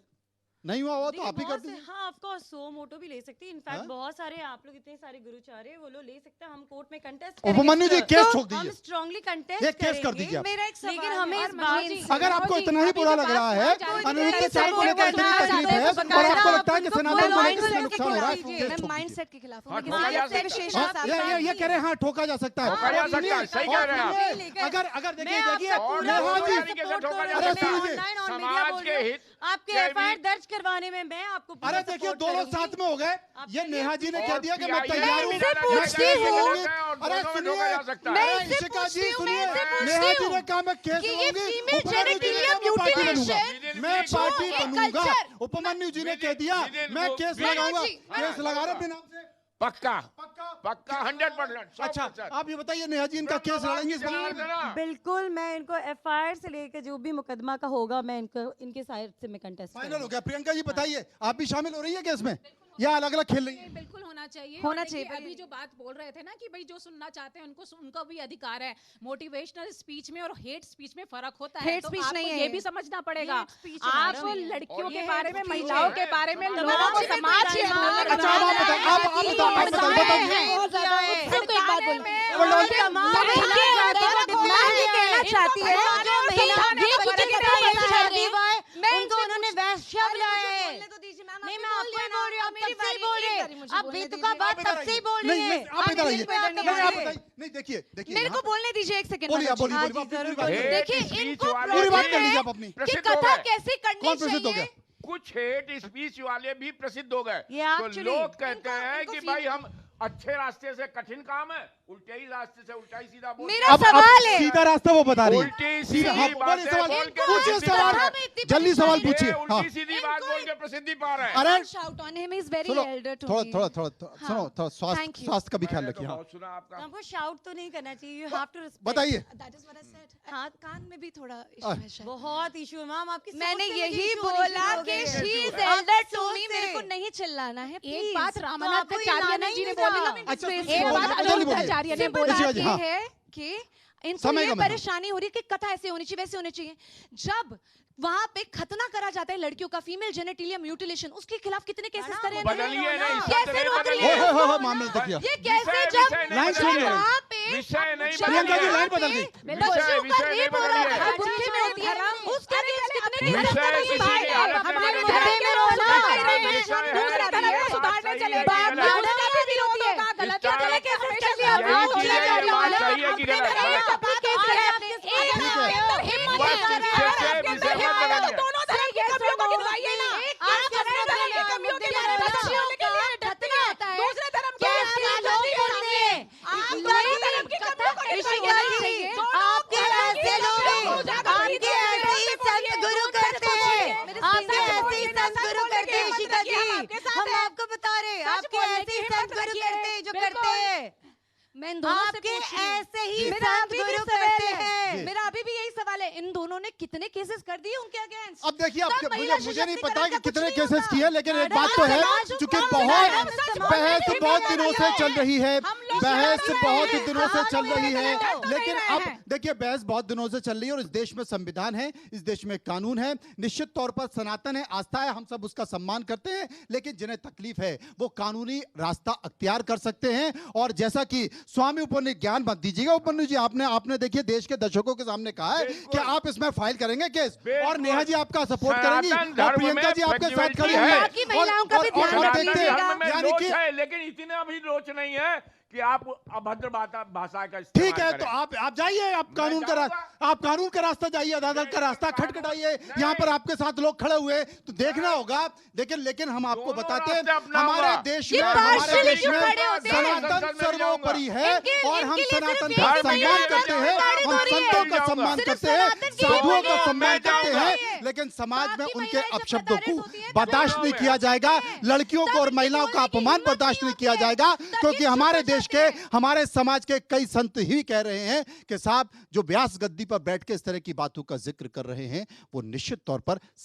Speaker 1: नहीं हुआ तो आप ही कर दीजिए।
Speaker 8: हाँ ऑफ कोर्स, सो मोटो भी ले सकते हैं। इनफैक्ट बहुत सारे आप लोग इतने सारे गुरुचार्य वो लोग ले सकते हैं। हम कोर्ट में कंटेस्ट
Speaker 1: उपमन्यु जी केस ठोक
Speaker 8: हम
Speaker 1: दीजिए,
Speaker 8: स्ट्रांगली
Speaker 1: ये
Speaker 8: कंटेस्ट
Speaker 1: केस कर दीजिए आप।
Speaker 9: मेरा एक सवाल
Speaker 8: लेकिन
Speaker 9: है।
Speaker 8: हमें इस बात
Speaker 1: अगर आपको इतना ही बुरा लग रहा है, अनिरुद्धाचार्य को लेकर इतनी तकलीफ है, और आपको लगता है कि सनातन को लेकर इसमें नुकसान हो रहा है, केस
Speaker 9: मैं
Speaker 1: ठोक
Speaker 9: माइंडसेट के खिलाफ हूँ,
Speaker 7: हाँ,
Speaker 9: लेकिन
Speaker 7: ठोका जा
Speaker 9: माइंडसेट
Speaker 7: सकता है।
Speaker 9: विशेष
Speaker 1: हाँ,
Speaker 9: साथ
Speaker 1: ये कह रहे हैं, हाँ ठोका जा सकता है।
Speaker 7: ठोका जा सकता है, सही कह रहे हैं आप।
Speaker 1: अगर देखिए
Speaker 8: मैं
Speaker 1: देखिए
Speaker 8: आपका पूरा
Speaker 1: नेहा जी,
Speaker 7: तरीके से ठोका जा
Speaker 1: अरे
Speaker 7: सकता है।
Speaker 1: सुनिए,
Speaker 8: ऑनलाइन और मीडिया
Speaker 7: समाज
Speaker 8: बोल
Speaker 7: के
Speaker 8: रहे हो,
Speaker 7: हित
Speaker 8: आपके
Speaker 7: के
Speaker 8: एफआईआर
Speaker 7: भी-
Speaker 8: दर्ज करवाने में मैं आपको पूरा
Speaker 1: अरे देखिए
Speaker 8: support
Speaker 1: दो लोग
Speaker 8: करूंगी।
Speaker 1: साथ में हो गए। ये
Speaker 8: आपके
Speaker 1: नेहा जी ने कह
Speaker 7: और
Speaker 1: दिया कि मैं
Speaker 7: PIA
Speaker 1: तैयार हूँ,
Speaker 7: इनसे
Speaker 1: मैं
Speaker 7: पूछती
Speaker 1: केस
Speaker 7: हूँ।
Speaker 1: लूंगी।
Speaker 7: और
Speaker 1: अरे
Speaker 7: दोनों में
Speaker 1: सुनिए,
Speaker 7: ठोका जा सकता है।
Speaker 1: अरे शिखा जी सुनिए, नेहा जी ने कहा मैं केस
Speaker 9: कि ये
Speaker 1: लूंगी,
Speaker 9: female
Speaker 1: उपमन्यु जी ने कहा मैं पार्टी बनूंगा, मैं पार्टी बनूंगा। उपमन्यु जी ने कह दिया मैं केस लगाऊंगा, केस लगा रहे थे नाम से।
Speaker 7: पक्का
Speaker 1: पक्का
Speaker 7: पक्का 100%।
Speaker 1: अच्छा, आप ये बताइए नेहा जी, इनका केस लड़ेंगे इस बारे में?
Speaker 8: बिल्कुल, मैं इनको एफआईआर से लेकर जो भी मुकदमा का होगा मैं इनको इनके साइड से मैं कंटेस्ट
Speaker 1: फाइनल हो गया। प्रियंका जी बताइए, आप भी शामिल हो रही है केस में या अलग अलग खेल रही है?
Speaker 6: बिल्कुल होना चाहिए।
Speaker 9: होना
Speaker 6: और देखिए,
Speaker 9: चाहिए।
Speaker 6: अभी जो बात बोल रहे थे ना कि भाई जो सुनना चाहते हैं उनका भी अधिकार है। मोटिवेशनल स्पीच में और हेट स्पीच में फर्क होता है।
Speaker 9: Hate
Speaker 6: तो
Speaker 9: speech
Speaker 6: आपको
Speaker 9: नहीं
Speaker 6: ये
Speaker 9: है।
Speaker 6: भी समझना पड़ेगा।
Speaker 8: Hate speech है,
Speaker 6: आप
Speaker 8: madam, ये।
Speaker 6: लड़कियों
Speaker 8: और
Speaker 6: के
Speaker 8: ये
Speaker 6: बारे
Speaker 8: hate
Speaker 6: में,
Speaker 8: speech
Speaker 6: महिलाओं
Speaker 8: है।
Speaker 6: के बारे में,
Speaker 8: समाज
Speaker 6: लोगों को
Speaker 8: में
Speaker 6: समाज
Speaker 8: कोई
Speaker 6: के
Speaker 8: डायनामिक
Speaker 6: अंदर
Speaker 1: अच्छा, अब आप बताइए, आप बताइए,
Speaker 6: बताइए।
Speaker 8: चाहती है उनको उन्होंने वैश्य बुलाया है। नहीं मैं आपको ही बोल रही हूँ, तब से ही बोल रही है। आप बेतुका बात तब से ही बोल रही
Speaker 1: नहीं
Speaker 8: है।
Speaker 1: नहीं, आप इधर आइए, नहीं आप बताइए। नहीं देखिए देखिए,
Speaker 9: मेरे
Speaker 1: यहाँ
Speaker 9: को बोलने दीजिए एक सेकंड।
Speaker 1: बोलिए, आप बोलिए,
Speaker 9: हाँ
Speaker 1: बोलिए,
Speaker 9: जी,
Speaker 1: आप
Speaker 9: जरूर
Speaker 1: पूरी बात
Speaker 9: बोलिए।
Speaker 1: बोलिए।
Speaker 9: देखिए,
Speaker 7: Hate
Speaker 9: इनको
Speaker 7: speech वाले
Speaker 1: पूरी बात
Speaker 9: प्रॉब्लम
Speaker 1: कर लीजिए
Speaker 9: है
Speaker 1: आप अपनी।
Speaker 9: कि
Speaker 7: प्रसिद्ध हो
Speaker 9: कथा
Speaker 7: गए।
Speaker 9: कैसे करनी
Speaker 1: कौन प्रसिद्ध हो
Speaker 9: चाहिए।
Speaker 1: गया?
Speaker 7: कुछ हेट स्पीच वाले भी प्रसिद्ध हो गए।
Speaker 8: ये
Speaker 7: तो
Speaker 8: actually
Speaker 7: लोग कहते
Speaker 9: इनको-
Speaker 7: हैं
Speaker 9: इनको
Speaker 7: कि
Speaker 9: feel-
Speaker 7: भाई हम अच्छे रास्ते से कठिन काम है, उल्टे ही रास्ते से उल्टा ही सीधा बोल।
Speaker 9: मेरा
Speaker 1: अब
Speaker 9: सवाल है।
Speaker 1: सीधा रास्ता वो बता रही है।
Speaker 7: उल्टी
Speaker 1: हाँ,
Speaker 7: सीधी
Speaker 1: बोलिए
Speaker 7: बातें
Speaker 1: सवाल,
Speaker 7: बोल के
Speaker 1: पूछिए
Speaker 7: प्रसिद्धि
Speaker 1: सवाल,
Speaker 7: पा रहे हैं।
Speaker 1: जल्दी सवाल
Speaker 7: ये
Speaker 1: पूछिए। हाँ,
Speaker 7: उल्टी सीधी बात बोल के प्रसिद्धि पा रहे हैं।
Speaker 1: अरे
Speaker 9: Shout on him, he's very
Speaker 1: सुनो,
Speaker 9: elder to
Speaker 1: थोड़ा
Speaker 9: me.
Speaker 1: थोड़ा थोड़ा सुनो, थोड़ा
Speaker 9: Thank you.
Speaker 1: स्वास्थ्य का भी ख्याल
Speaker 7: मैंने तो
Speaker 1: रखिए। हाँ
Speaker 7: बहुत सुना आपका।
Speaker 8: हमको शाउट तो नहीं करना चाहिए। You have to respect.
Speaker 1: बताइए।
Speaker 9: That is what I said.
Speaker 8: हाँ,
Speaker 9: कान में भी थोड़ा issue है शायद।
Speaker 8: बहुत इशू है मैम आपकी सोच
Speaker 9: मैंने
Speaker 8: से मुझे
Speaker 9: यही
Speaker 8: issue होनी
Speaker 9: बोला
Speaker 8: शुरू हो
Speaker 9: कि
Speaker 8: गई है।
Speaker 9: she is
Speaker 8: आपकी
Speaker 9: elder to
Speaker 8: सोच
Speaker 9: me,
Speaker 8: से।
Speaker 9: मेरे को नहीं चिल्लाना है
Speaker 6: एक
Speaker 9: please।
Speaker 6: बात
Speaker 8: तो आपको
Speaker 6: रामानंदाचार्य जी ने
Speaker 8: हिलाना
Speaker 6: बोली
Speaker 8: ही
Speaker 6: ना,
Speaker 8: नहीं
Speaker 1: अच्छा,
Speaker 9: Space
Speaker 6: एक
Speaker 9: बोलिए,
Speaker 6: बात
Speaker 1: जल्दी बोलिए।
Speaker 6: अनिरुद्धाचार्य ने
Speaker 9: सिंपल
Speaker 6: बोला
Speaker 1: ऐसी
Speaker 9: बात
Speaker 1: बात,
Speaker 9: ये
Speaker 1: हाँ।
Speaker 9: है कि इनको
Speaker 1: समय
Speaker 9: ये
Speaker 1: का मतलब।
Speaker 9: परेशानी हो रही है कि कथा ऐसे होनी चाहिए वैसे होनी चाहिए। जब वहां पे खतना करा जाता है लड़कियों का, फीमेल जेनेटिलिया म्यूटिलेशन, उसके खिलाफ कितने केसेस करे हैं
Speaker 7: बदलिए नहीं,
Speaker 9: कैसे
Speaker 7: शब्द नहीं
Speaker 9: रोक
Speaker 7: बदलिए।
Speaker 9: रही है?
Speaker 1: हो मामला देखिए।
Speaker 9: ये कैसे
Speaker 7: विषय
Speaker 9: जब
Speaker 7: नहीं
Speaker 1: लाइन
Speaker 7: बदलिए।
Speaker 1: सुनिए।
Speaker 9: वहां पे
Speaker 7: विषय नहीं
Speaker 1: प्रियंका जी
Speaker 7: बदलिए।
Speaker 1: लाइन बदल गई।
Speaker 7: विषय नहीं बदलिए।
Speaker 9: बुद्धि में होती है उसके अगेंस्ट कितने
Speaker 7: विषय
Speaker 9: केसेस करे
Speaker 7: किसी
Speaker 9: हैं?
Speaker 7: की हालत में
Speaker 6: हमारे
Speaker 7: बदलिए।
Speaker 6: धर्म में रोना
Speaker 7: विषय
Speaker 6: कर रहे हैं।
Speaker 7: है,
Speaker 6: दूसरे धर्म को
Speaker 7: बात
Speaker 6: सुधारने
Speaker 7: सही
Speaker 6: चले
Speaker 7: है कि
Speaker 6: गए।
Speaker 7: गलत?
Speaker 6: बात का भी विरोध होगा, गलत है,
Speaker 7: विचार-
Speaker 6: गलत केस
Speaker 7: यही
Speaker 6: कर लिया।
Speaker 7: चीज़ है, ये बात सही है कि गलत है?
Speaker 6: अपनी केस है।
Speaker 8: जो
Speaker 9: बिल्कुल।
Speaker 8: करते हैं
Speaker 9: मैं इन दोनों से
Speaker 8: आपके
Speaker 9: पूछ रही हूँ।
Speaker 8: ऐसे ही
Speaker 9: मेरा
Speaker 8: संत
Speaker 9: अभी भी
Speaker 8: गुरु
Speaker 9: सवाल
Speaker 8: करते
Speaker 9: है।
Speaker 8: हैं।
Speaker 9: मेरा अभी भी यही सवाल है, इन दोनों ने कितने केसेस कर दिए उनके अगेंस्ट?
Speaker 1: अब देखिए,
Speaker 9: तब
Speaker 1: अब
Speaker 9: महिला
Speaker 1: मुझे नहीं पता
Speaker 9: सशक्तिकरण
Speaker 1: कि
Speaker 9: का कुछ
Speaker 1: कितने
Speaker 9: नहीं
Speaker 1: केसेस
Speaker 9: होता।
Speaker 1: किए, लेकिन एक
Speaker 9: मैडम,
Speaker 1: बात तो है,
Speaker 9: समाज
Speaker 1: चूंकि
Speaker 9: को
Speaker 1: बहुत
Speaker 9: मैडम, समाज
Speaker 1: बहस
Speaker 9: को
Speaker 1: बहुत
Speaker 9: नहीं
Speaker 1: दिनों से
Speaker 9: माना
Speaker 1: चल रही है,
Speaker 9: हम लोग
Speaker 1: बहस
Speaker 9: लड़ रहे
Speaker 1: बहुत
Speaker 9: हैं।
Speaker 1: दिनों से
Speaker 9: हाँ,
Speaker 1: चल
Speaker 9: लोग
Speaker 1: रही है,
Speaker 9: लड़ तो
Speaker 1: लेकिन
Speaker 9: नहीं रहे
Speaker 1: अब
Speaker 9: हैं।
Speaker 1: देखिए बहस बहुत दिनों से चल रही है और इस देश में संविधान है, इस देश में कानून है, निश्चित तौर पर सनातन है, आस्था है, हम सब उसका सम्मान करते हैं, लेकिन जिन्हें तकलीफ है वो कानूनी रास्ता अख्तियार कर सकते हैं। और जैसा कि स्वामी उपनिषद ज्ञान मत दीजिएगा उपनिषद जी, आपने देखिए देश के दर्शकों के सामने कहा है कि आप इसमें फाइल करेंगे केस, और नेहा जी आपका सपोर्ट करेंगी और प्रियंका जी आपके साथ खड़ी हुई है।
Speaker 9: बाकी महिलाओं का भी ध्यान
Speaker 1: और
Speaker 9: रखिएगा।
Speaker 1: देखते हैं,
Speaker 7: धर्म में
Speaker 1: यानी
Speaker 7: लोच
Speaker 1: कि
Speaker 7: है, लेकिन इतना भी लोच नहीं है कि आप अभद्र भाषा का इस्तेमाल
Speaker 1: ठीक है, तो
Speaker 7: करें।
Speaker 1: आप जाइए, आप कानून का आप कानून का रास्ता जाइए, अदालत का रास्ता खटखटाइए। यहाँ पर आपके साथ लोग खड़े हुए तो देखना होगा, लेकिन हम आपको
Speaker 7: दोनों
Speaker 1: बताते हैं
Speaker 7: रास्ते अपना
Speaker 1: हमारे
Speaker 7: होगा।
Speaker 1: देश
Speaker 9: ये
Speaker 1: में हमारे
Speaker 9: partially
Speaker 1: देश
Speaker 9: क्यों
Speaker 1: में
Speaker 9: खड़े होते हैं?
Speaker 1: सनातन सर्वोपरि है और हम
Speaker 9: इनके लिए
Speaker 1: सनातन
Speaker 9: सिर्फ
Speaker 1: का
Speaker 9: एक
Speaker 1: सम्मान
Speaker 9: महिला
Speaker 1: करते हैं,
Speaker 9: गाड़ी
Speaker 1: हम
Speaker 9: दौड़ी है।
Speaker 1: संतों का सम्मान
Speaker 9: सिर्फ
Speaker 1: करते हैं,
Speaker 9: सनातन की
Speaker 1: साधुओं का
Speaker 9: महिला
Speaker 1: सम्मान
Speaker 9: मैं
Speaker 1: करते
Speaker 9: जाऊंगा।
Speaker 1: हैं, लेकिन समाज में
Speaker 9: बाकी
Speaker 1: उनके
Speaker 9: महिलाएं जब
Speaker 1: अपशब्दों को
Speaker 9: प्रताड़ित होती हैं, तब
Speaker 1: बर्दाश्त
Speaker 7: वो
Speaker 1: नहीं
Speaker 7: लोग
Speaker 1: किया
Speaker 7: हैं।
Speaker 1: जाएगा, लड़कियों को और महिलाओं का अपमान बर्दाश्त नहीं किया जाएगा, क्योंकि हमारे देश के हमारे समाज के कई संत ही कह रहे हैं कि साहब जो व्यास गद्दी पर बैठ के इस तरह की बातों का जिक्र कर रहे हैं वो निश्चित तौर पर